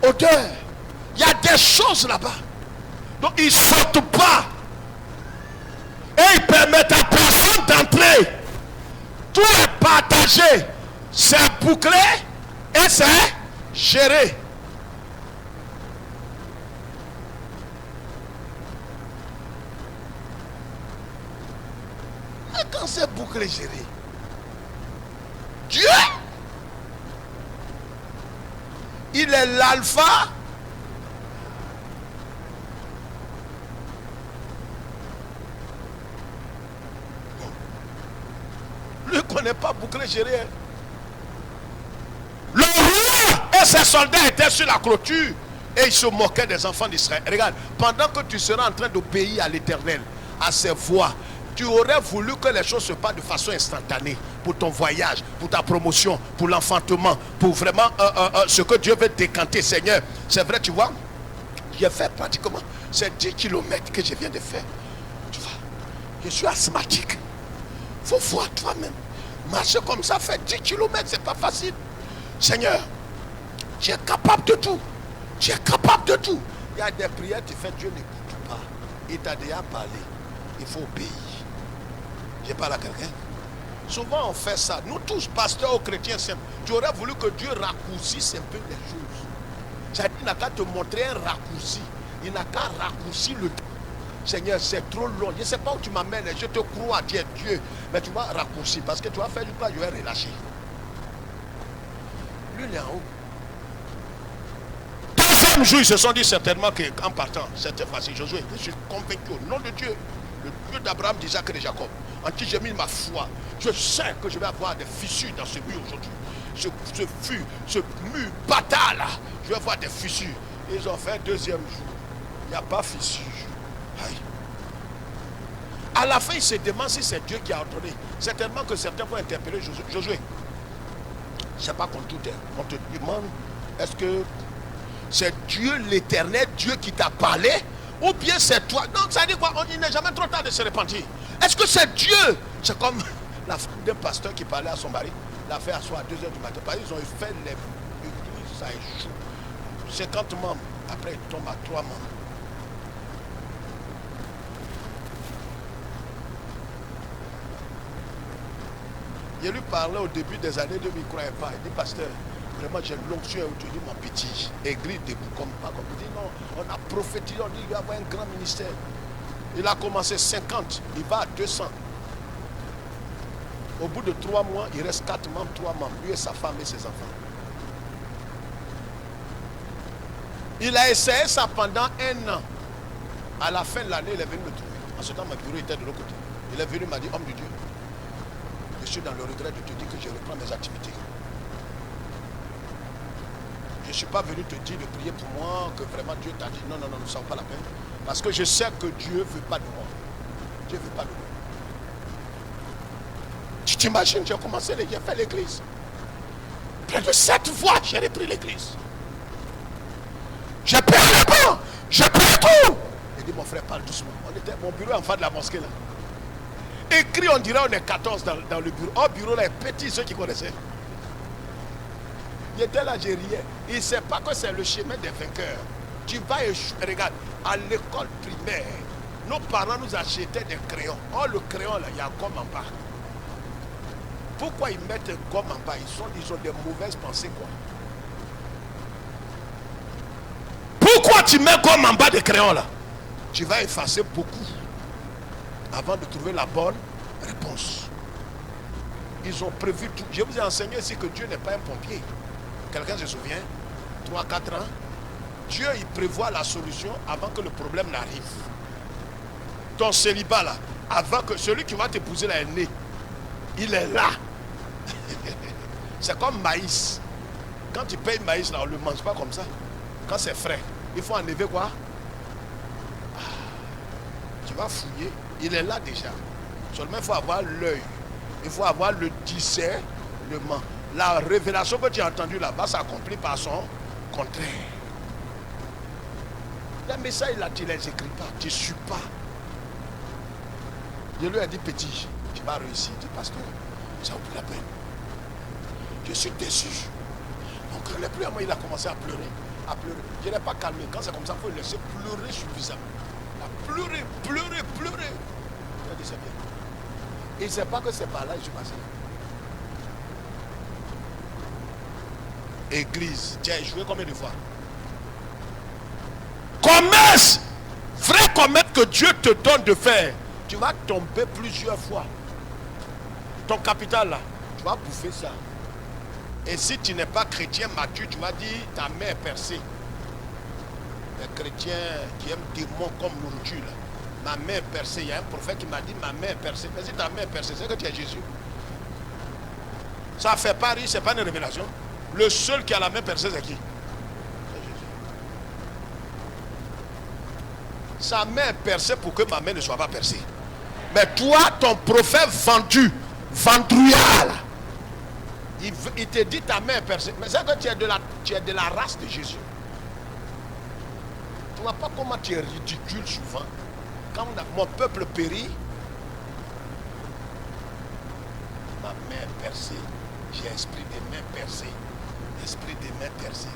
hauteur. Il y a des choses là-bas. Donc ils ne sortent pas. Et ils permettent à personne d'entrer. Tout est partagé. C'est bouclé et c'est géré. Mais quand c'est bouclé, géré, Dieu, il est l'alpha lui ne connaît pas bouclé, géré. Le roi et ses soldats étaient sur la clôture et ils se moquaient des enfants d'Israël. Regarde, pendant que tu seras en train d'obéir à l'Éternel, à ses voix, tu aurais voulu que les choses se passent de façon instantanée pour ton voyage, pour ta promotion, pour l'enfantement, pour vraiment ce que Dieu veut décanter. Seigneur, c'est vrai, tu vois, j'ai fait pratiquement ces 10 km que je viens de faire. Tu vois, je suis asthmatique. Il faut voir toi-même. Marcher comme ça, faire 10 km, c'est pas facile. Seigneur, tu es capable de tout. Tu es capable de tout. Il y a des prières, tu fais, Dieu n'écoute pas. Il t'a déjà parlé. Il faut obéir. Je parle à quelqu'un. Souvent on fait ça. Nous tous, pasteurs ou chrétiens simples, tu aurais voulu que Dieu raccourcisse un peu les choses. C'est-à-dire, il n'a qu'à te montrer un raccourci. Il n'a qu'à raccourcir le temps. Seigneur, c'est trop long. Je ne sais pas où tu m'amènes. Je te crois à dire Dieu. Mais tu vas raccourcir parce que tu vas faire du pas, je vais relâcher. Lui, il est en haut. Deuxième jour, ils se sont dit certainement qu'en partant, cette fois-ci, Josué, je suis convaincu au nom de Dieu, le Dieu d'Abraham, d'Isaac et de Jacob, en qui j'ai mis ma foi. Je sais que je vais avoir des fissures dans ce mur aujourd'hui. Ce mur bâtard là, je vais avoir des fissures. Ils ont fait deuxième jour. Il n'y a pas fissure. Aïe. À la fin, ils se demandent si c'est Dieu qui a ordonné. Certainement que certains vont interpeller Josué. Je ne sais pas qu'on tout est. On te demande, est-ce que c'est Dieu l'Éternel, Dieu qui t'a parlé, ou bien c'est toi? Non, ça dit quoi? Il n'est jamais trop tard de se repentir. Est-ce que c'est Dieu? C'est comme la femme d'un pasteur qui parlait à son mari, l'a fait asseoir à 2h du matin. Parce qu'ils ont fait l'église, ça échoue. 50 membres, après il tombe à 3 membres. Je lui parlais au début des années 2000, il ne croyait pas. Il dit, pasteur, vraiment j'ai l'onction aujourd'hui, mon petit. Église debout comme pas. Comme il dit, non, on a prophétisé, on dit, il va avoir un grand ministère. Il a commencé 50, il va à 200. Au bout de 3 mois, il reste 4 membres, 3 membres. Lui et sa femme et ses enfants. Il a essayé ça pendant 1 an. À la fin de l'année, il est venu me trouver. En ce temps, mon bureau était de l'autre côté. Il est venu, il m'a dit, homme de Dieu, je suis dans le regret de te dire que je reprends mes activités. Je ne suis pas venu te dire de prier pour moi, que vraiment Dieu t'a dit, non, non, non, ne sors pas la peine. Parce que je sais que Dieu ne veut pas de moi. Dieu ne veut pas de moi. Tu t'imagines, j'ai commencé, j'ai fait l'église. Près de 7 fois, j'ai repris l'église. J'ai payé les bancs, j'ai payé tout. Il dit, mon frère, parle doucement. On était, mon bureau en face de la mosquée là. Écrit, on dirait on est 14 dans le bureau. Oh, bureau là est petit, ceux qui connaissaient. Il était là, j'ai riais. Il ne sait pas que c'est le chemin des vainqueurs. Tu vas échouer. Regarde, à l'école primaire, nos parents nous achetaient des crayons. Oh, le crayon là, il y a gomme en bas. Pourquoi ils mettent gomme en bas? Ils ont des mauvaises pensées, quoi. Pourquoi tu mets gomme en bas des crayons là? Tu vas effacer beaucoup avant de trouver la bonne réponse. Ils ont prévu tout. Je vous ai enseigné ici que Dieu n'est pas un pompier. Quelqu'un se souvient? 3-4 ans. Dieu, il prévoit la solution avant que le problème n'arrive. Ton célibat là, avant que celui qui va t'épouser là est né, il est là. C'est comme maïs. Quand tu payes maïs là, on ne le mange pas comme ça. Quand c'est frais, il faut enlever quoi? Tu vas fouiller, il est là déjà. Seulement il faut avoir l'œil. Il faut avoir le discernement. La révélation que tu as entendue là va s'accomplir par son contraire. Les messages là, tu ne les écris pas, tu ne suis pas. Je lui ai dit, petit, tu vas réussir. Il dit, parce que ça vaut plus la peine. Je suis déçu. Donc il n'est plus à moi, il a commencé à pleurer. À pleurer. Je n'ai pas calmé. Quand c'est comme ça, il faut le laisser pleurer suffisamment. Pleurer, pleurer, pleurer. Il a dit, c'est bien. Il ne sait pas que c'est par là que je suis passé. Église, tu as échoué combien de fois? Commerce, vrai commerce que Dieu te donne de faire, tu vas tomber plusieurs fois. Ton capital là, tu vas bouffer ça. Et si tu n'es pas chrétien mature, tu vas dire ta main est percée. Les chrétiens qui aiment démons comme nourriture là. Ma main est percée. Il y a un prophète qui m'a dit ma main est percée. Mais si ta main est percée, c'est que tu es Jésus. Ça ne fait pas rire, ce n'est pas une révélation. Le seul qui a la main percée, c'est qui? C'est Jésus. Sa main est percée pour que ma main ne soit pas percée. Mais toi, ton prophète vendu, vendrouillard, il te dit ta main est percée. Mais c'est que tu es de la race de Jésus. Tu ne vois pas comment tu es ridicule souvent. Quand mon peuple périt, ma main est percée. J'ai esprit des mains percées. Esprit des mains percées.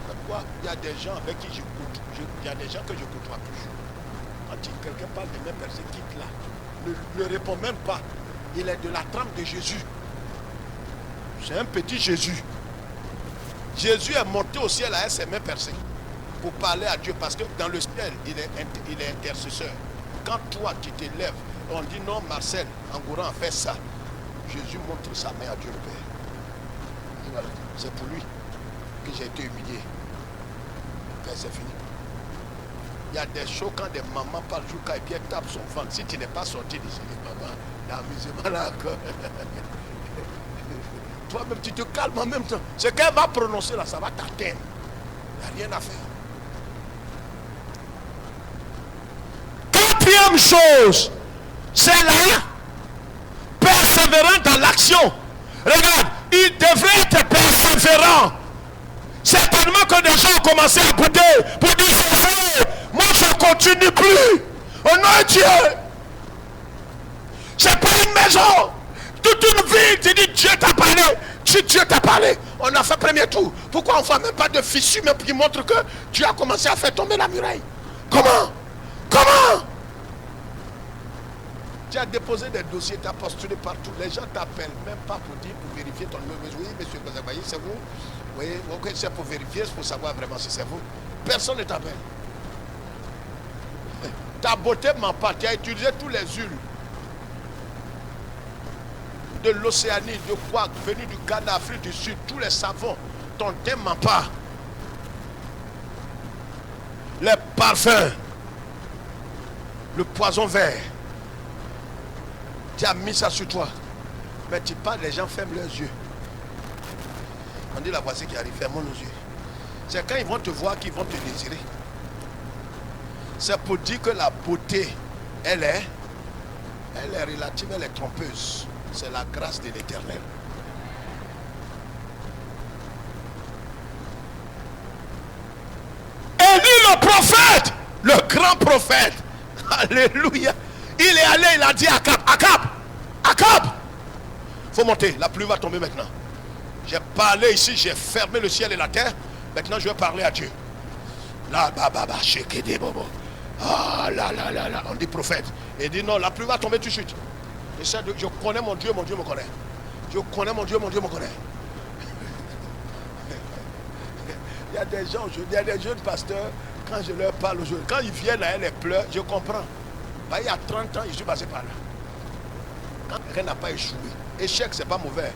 Pourquoi il y a des gens avec qui j'écoute. Il y a des gens que je côtoie toujours. Quand quelqu'un parle des mains percées, quitte là. Ne répond même pas. Il est de la trempe de Jésus. C'est un petit Jésus. Jésus est monté au ciel avec ses mains percées pour parler à Dieu, parce que dans le ciel, il est intercesseur. Quand toi, tu t'élèves, on dit non, Marcel, Angouran fait ça. Jésus montre sa main à Dieu le Père. Voilà. C'est pour lui que j'ai été humilié. C'est fini. Il y a des choses quand des mamans parlent jusqu'à et puis elles tapent son ventre. Si tu n'es pas sorti d'ici, maman, l'amusement là encore. Toi-même, tu te calmes en même temps. Ce qu'elle va prononcer là, ça va t'atteindre. Il n'y a rien à faire. Quatrième chose, c'est là, persévérant dans l'action. Regarde, il devrait être persévérant. Certainement que des gens ont commencé à bouder pour dire c'est vrai, moi je ne continue plus. Oh non, Dieu, c'est pas une maison. Toute une vie, tu dis Dieu t'a parlé. Si Dieu t'a parlé, on a fait premier tour. Pourquoi on ne fait même pas de fissure même qui montre que Dieu a commencé à faire tomber la muraille? Comment? Comment? Tu as déposé des dossiers, tu as postulé partout. Les gens t'appellent même pas pour dire, pour vérifier ton numéro. Oui, monsieur Bazabayi, c'est vous? Oui, ok, c'est pour vérifier, c'est pour savoir vraiment si c'est vous. Personne ne t'appelle. Ta beauté ment pas. Tu as utilisé tous les huiles. de l'Océanie, de quoi, venus du Ghana, Afrique du Sud, tous les savons, ton thé ment pas. Les parfums, le poison vert. Tu as mis ça sur toi. Mais tu parles, les gens ferment leurs yeux. On dit la voici qui arrive, fermons nos yeux. C'est quand ils vont te voir qu'ils vont te désirer. C'est pour dire que la beauté, elle est relative, elle est trompeuse. C'est la grâce de l'Éternel. Élie le prophète, le grand prophète, alléluia, il est allé, il a dit à Akab, faut monter, la pluie va tomber maintenant. J'ai parlé ici, j'ai fermé le ciel et la terre. Maintenant je vais parler à Dieu. Là, bobo. Ah là, on dit prophète. Il dit non, la pluie va tomber tout de suite. Je connais mon Dieu me connaît. Je connais mon Dieu me connaît. Il y a des gens aujourd'hui, il y a des jeunes pasteurs, quand je leur parle aujourd'hui, quand ils viennent là, ils pleurent, je comprends. Bah, il y a 30 ans, je suis passé par là. Quand quelqu'un n'a pas échoué, échec, c'est pas mauvais.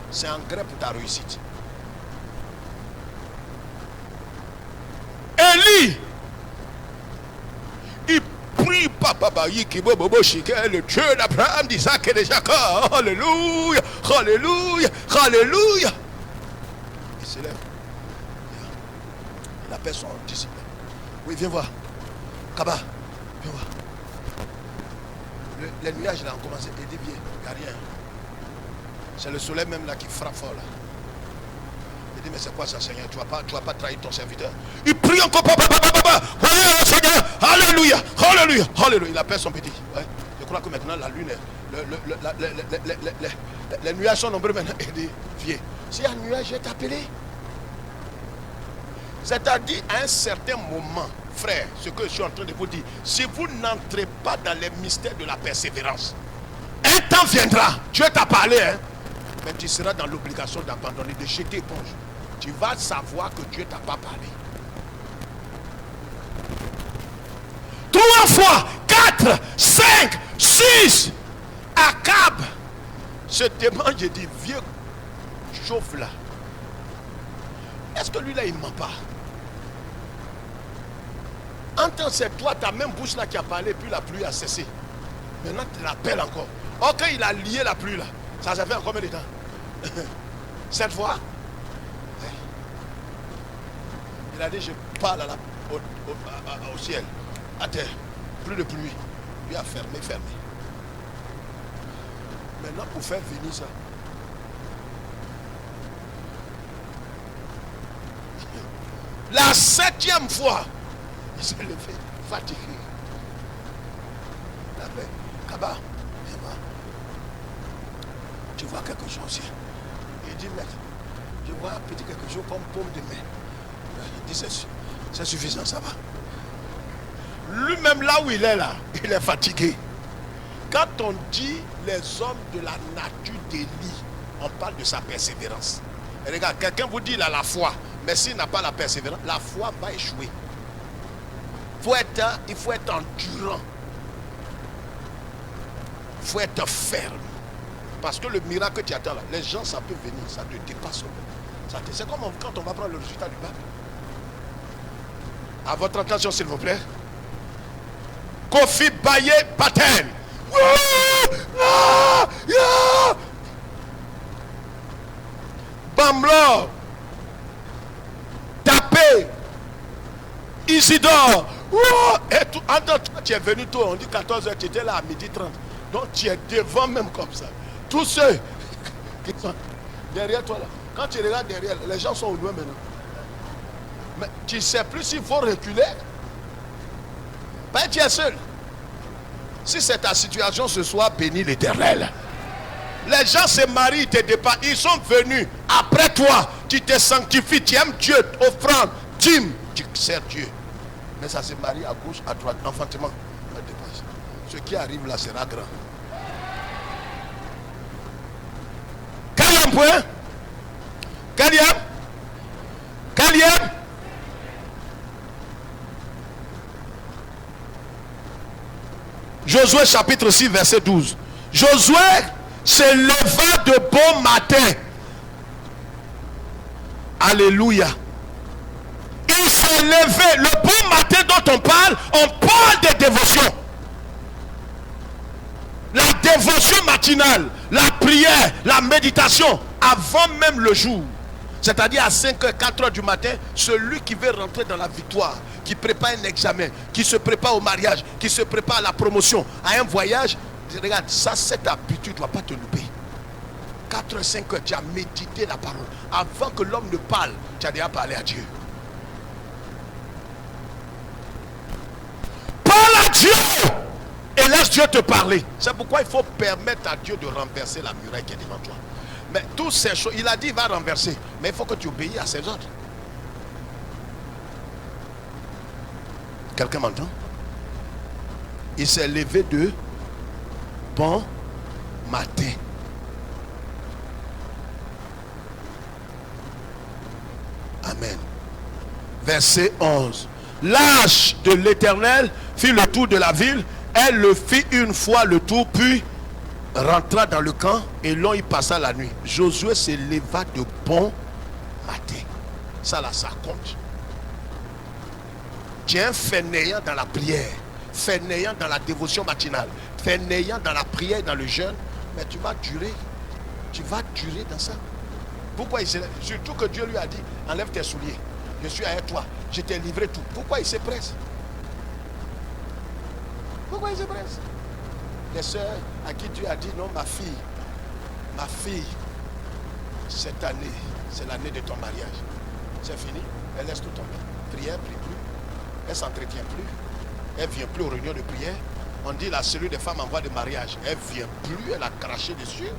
C'est un engrais pour ta réussite. Élie, il prie, le Dieu d'Abraham, d'Isaac et de Jacob. Alléluia, alléluia, alléluia. Il se lève. Il appelle son disciple. Oui, viens voir. Kaba, viens voir. Les nuages là ont commencé. Il dit bien, il n'y a rien. C'est le soleil même là qui frappe fort là. Il dit mais c'est quoi ça Seigneur? Tu vas pas trahir ton serviteur. Il prie encore. Oui Seigneur. Alléluia. Alléluia. Alléluia. Il appelle son petit. Ouais. Je crois que maintenant la lune, les nuages sont nombreux maintenant. Il dit viens. S'il y a un nuage, je vais t'appeler. C'est-à-dire à un certain moment, frère, ce que je suis en train de vous dire, si vous n'entrez pas dans les mystères de la persévérance, un temps viendra, Dieu t'a parlé, hein, mais tu seras dans l'obligation d'abandonner, de jeter éponge. Tu vas savoir que Dieu t'a pas parlé. 3 fois, 4, 5, 6, Akab se demande, je dis, vieux chauve là, est-ce que lui là il ment pas? Entends, c'est toi, ta même bouche là qui a parlé, puis la pluie a cessé. Maintenant tu l'appelles encore. Ok, il a lié la pluie là. Ça fait combien de temps? 7 fois. Il a dit je parle au ciel, à terre, plus de pluie. Lui a fermé. Maintenant pour faire venir ça. La 7e fois, il s'est levé, fatigué. La paix. Kaba, viens voir. Tu vois quelque chose hier? Il dit, maître, je vois un petit quelque chose comme paume de main. Il dit, c'est suffisant, ça va. Lui-même, là où il est là, il est fatigué. Quand on dit les hommes de la nature d'Élie, on parle de sa persévérance. Et regarde, quelqu'un vous dit il a la foi. Mais s'il n'a pas la persévérance, la foi va échouer. Il faut être endurant. Il faut être ferme. Parce que le miracle que tu attends là, les gens, ça peut venir, ça te dépasse. C'est comme quand on va prendre le résultat du bac. À votre attention, s'il vous plaît. Kofi Baye Paten. Bamlo. Tapé. Isidore. Et tout, toi, tu es venu tôt, on dit 14h, tu étais là à 12h30. Donc tu es devant même comme ça. Tous ceux qui sont derrière toi là. Quand tu regardes derrière, les gens sont au loin maintenant. Mais tu ne sais plus s'il faut reculer. Ben tu es seul. Si c'est ta situation ce soir, bénis l'Éternel. Les gens se marient, ils te dépassent. Ils sont venus après toi. Tu te sanctifies, tu aimes Dieu, offrande, dîme, tu sers Dieu. Mais ça se marie à gauche, à droite, enfantement. Ce qui arrive là sera grand. Quatrième point. Quatrième. Josué chapitre 6 verset 12. Josué se leva de bon matin. Alléluia. Il s'est levé. Le bon matin dont on parle de dévotion. La dévotion matinale, la prière, la méditation, avant même le jour. C'est-à-dire à 5h, 4h du matin, celui qui veut rentrer dans la victoire, qui prépare un examen, qui se prépare au mariage, qui se prépare à la promotion, à un voyage, regarde, ça, cette habitude ne doit pas te louper. 4h, 5h, tu as médité la parole. Avant que l'homme ne parle, tu as déjà parlé à Dieu. Parle à Dieu et laisse Dieu te parler. C'est pourquoi il faut permettre à Dieu de renverser la muraille qui est devant toi. Mais toutes ces choses, il a dit il va renverser. Mais il faut que tu obéis à ses ordres. Quelqu'un m'entend? Il s'est levé de bon matin. Amen. Verset 11. L'ange de l'Éternel fit le tour de la ville. Elle le fit une fois le tour, puis rentra dans le camp et l'on y passa la nuit. Josué se leva de bon matin. Ça là, ça compte. Tu es un fainéant dans la prière, fainéant dans la dévotion matinale, fainéant dans la prière et dans le jeûne, mais tu vas durer. Tu vas durer dans ça. Pourquoi il s'est... Surtout que Dieu lui a dit, enlève tes souliers. Je suis avec toi. Je t'ai livré tout. Pourquoi il se presse? Pourquoi il se presse? Les sœurs à qui Dieu a dit, non, ma fille, cette année, c'est l'année de ton mariage. C'est fini. Elle laisse tout tomber. Prière, prie plus. Elle ne s'entretient plus. Elle ne vient plus aux réunions de prière. On dit la cellule des femmes en voie de mariage. Elle ne vient plus. Elle a craché dessus.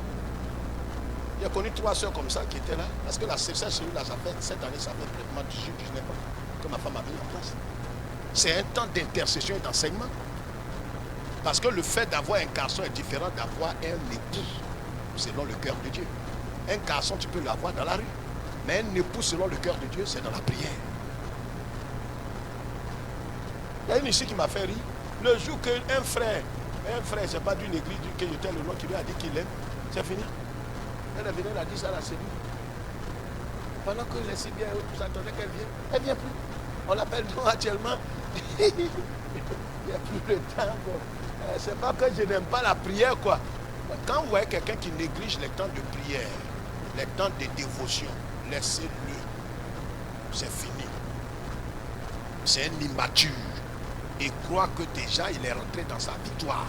J'ai connu 3 soeurs comme ça qui étaient là. Parce que cette cellule-là, cette année, ça fait pratiquement 18-19 ans que ma femme a mis en place. C'est un temps d'intercession et d'enseignement. Parce que le fait d'avoir un garçon est différent d'avoir un époux selon le cœur de Dieu. Un garçon, tu peux l'avoir dans la rue. Mais un époux selon le cœur de Dieu, c'est dans la prière. Il y a une ici qui m'a fait rire. Le jour qu'un frère, c'est pas d'une église que j'étais le nom qui lui a dit qu'il aime, c'est fini. Elle est venue, elle a dit ça à la cellule. Pendant que les Syriens vous attendaient qu'elle vienne, elle ne vient plus. On l'appelle donc actuellement. Il n'y a plus le temps. Bon. C'est pas que je n'aime pas la prière, quoi. Quand vous voyez quelqu'un qui néglige les temps de prière, les temps de dévotion, laissez-le. C'est fini. C'est un immature. Et croit que déjà il est rentré dans sa victoire.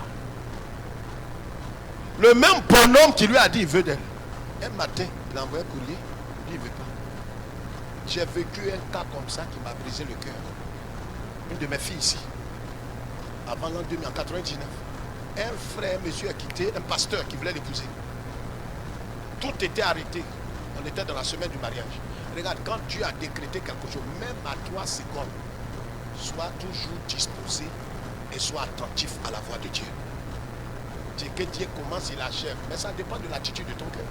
Le même bonhomme qui lui a dit il veut d'elle. Un matin, il a envoyé un courrier, il dit il ne veut pas. J'ai vécu un cas comme ça qui m'a brisé le cœur. Une de mes filles ici, avant l'an 2000, en 99, un frère, monsieur, a quitté, un pasteur qui voulait l'épouser. Tout était arrêté. On était dans la semaine du mariage. Regarde, quand Dieu a décrété quelque chose, même à 3 secondes, sois toujours disposé et sois attentif à la voix de Dieu. C'est que Dieu commence, il achève. Mais ça dépend de l'attitude de ton cœur.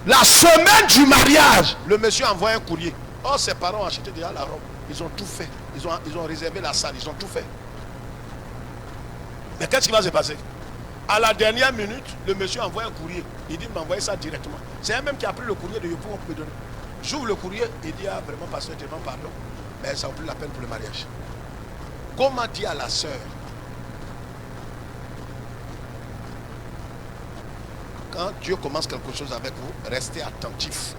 La semaine du mariage, le monsieur envoie un courrier. Oh, ses parents ont acheté déjà la robe. Ils ont tout fait. Ils ont réservé la salle. Ils ont tout fait. Mais qu'est-ce qui va se passer? À la dernière minute, le monsieur envoie un courrier. Il dit m'envoyer ça directement. C'est un même qui a pris le courrier de Yopou, on peut donner. J'ouvre le courrier, il dit ah vraiment pasteur, tellement pardon. Mais ça vaut plus la peine pour le mariage. Comment dire à la sœur? Quand Dieu commence quelque chose avec vous, restez attentif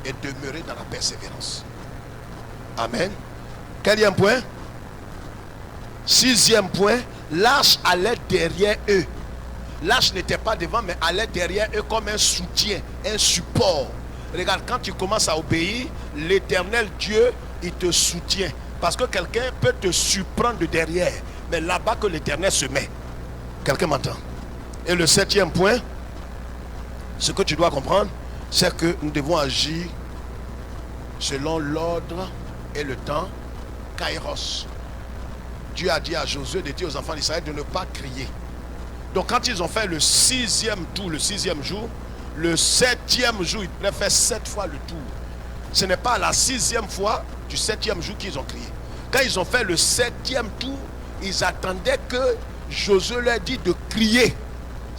et demeurez dans la persévérance. Amen. Quatrième point. 6e point. L'arche allait derrière eux. L'arche n'était pas devant, mais allait derrière eux comme un soutien, un support. Regarde, quand tu commences à obéir, l'Éternel Dieu, il te soutient. Parce que quelqu'un peut te surprendre de derrière, mais là-bas que l'Éternel se met. Quelqu'un m'entend? Et le 7e point, ce que tu dois comprendre, c'est que nous devons agir selon l'ordre et le temps, Kairos. Dieu a dit à Josué de dire aux enfants d'Israël de ne pas crier. Donc quand ils ont fait le 6e tour, le 6e jour, le 7e jour, ils devaient faire 7 fois le tour. Ce n'est pas la 6e fois du 7e jour qu'ils ont crié. Quand ils ont fait le 7e tour, ils attendaient que Josué leur dit de crier.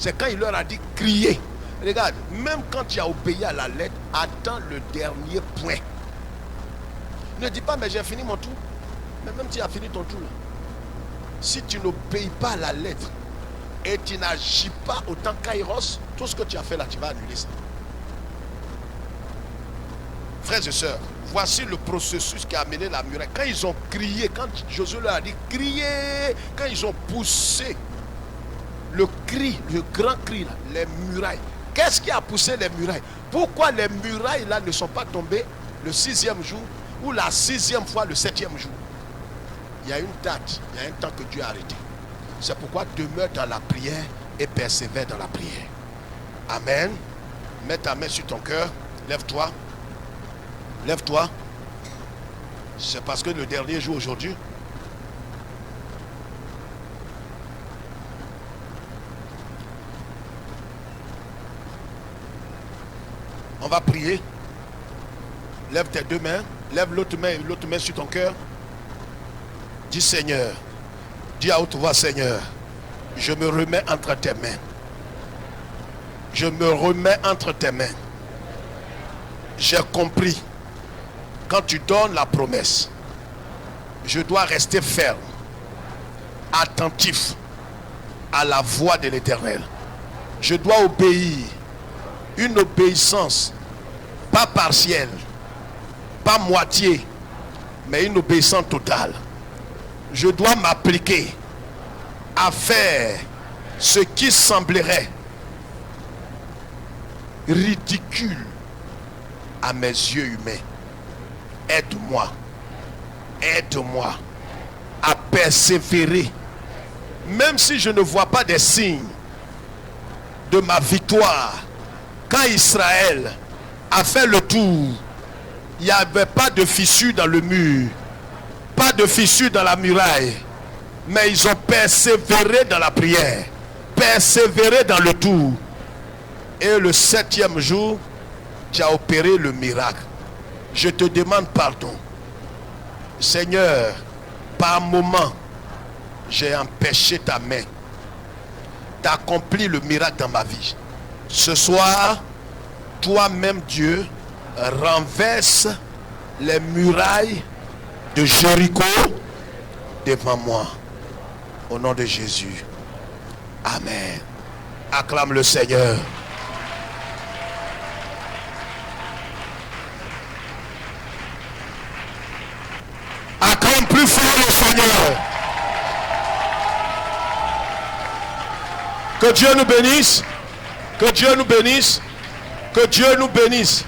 C'est quand il leur a dit crier. Regarde, même quand tu as obéi à la lettre, attends le dernier point. Ne dis pas, mais j'ai fini mon tour. Mais même si tu as fini ton tour, là, si tu n'obéis pas à la lettre et tu n'agis pas autant kairos, tout ce que tu as fait là, tu vas annuler ça. Frères et sœurs, voici le processus qui a amené la muraille. Quand ils ont crié, quand Josué leur a dit criez, quand ils ont poussé le cri, le grand cri, là, les murailles. Qu'est-ce qui a poussé les murailles? Pourquoi les murailles là ne sont pas tombées le 6e jour ou la 6e fois le 7e jour? Il y a une date, il y a un temps que Dieu a arrêté. C'est pourquoi demeure dans la prière et persévère dans la prière. Amen. Mets ta main sur ton cœur. Lève-toi. Lève-toi. C'est parce que le dernier jour aujourd'hui. On va prier. Lève tes deux mains. Lève l'autre main sur ton cœur. Dis Seigneur. Dis à haute voix Seigneur. Je me remets entre tes mains. Je me remets entre tes mains. J'ai compris. Quand tu donnes la promesse, je dois rester ferme, attentif à la voix de l'Éternel. Je dois obéir. Une obéissance, pas partielle, pas moitié, mais une obéissance totale. Je dois m'appliquer à faire ce qui semblerait ridicule à mes yeux humains. Aide-moi, aide-moi à persévérer, même si je ne vois pas des signes de ma victoire. Quand Israël a fait le tour, il n'y avait pas de fissure dans le mur, pas de fissure dans la muraille, mais ils ont persévéré dans la prière, persévéré dans le tour. Et le 7e jour, tu as opéré le miracle. Je te demande pardon. Seigneur, par moment, j'ai empêché ta main d'accomplir le miracle dans ma vie. Ce soir, toi-même Dieu, renverse les murailles de Jéricho devant moi. Au nom de Jésus. Amen. Acclame le Seigneur. Acclame plus fort le Seigneur. Que Dieu nous bénisse. Que Dieu nous bénisse. Que Dieu nous bénisse.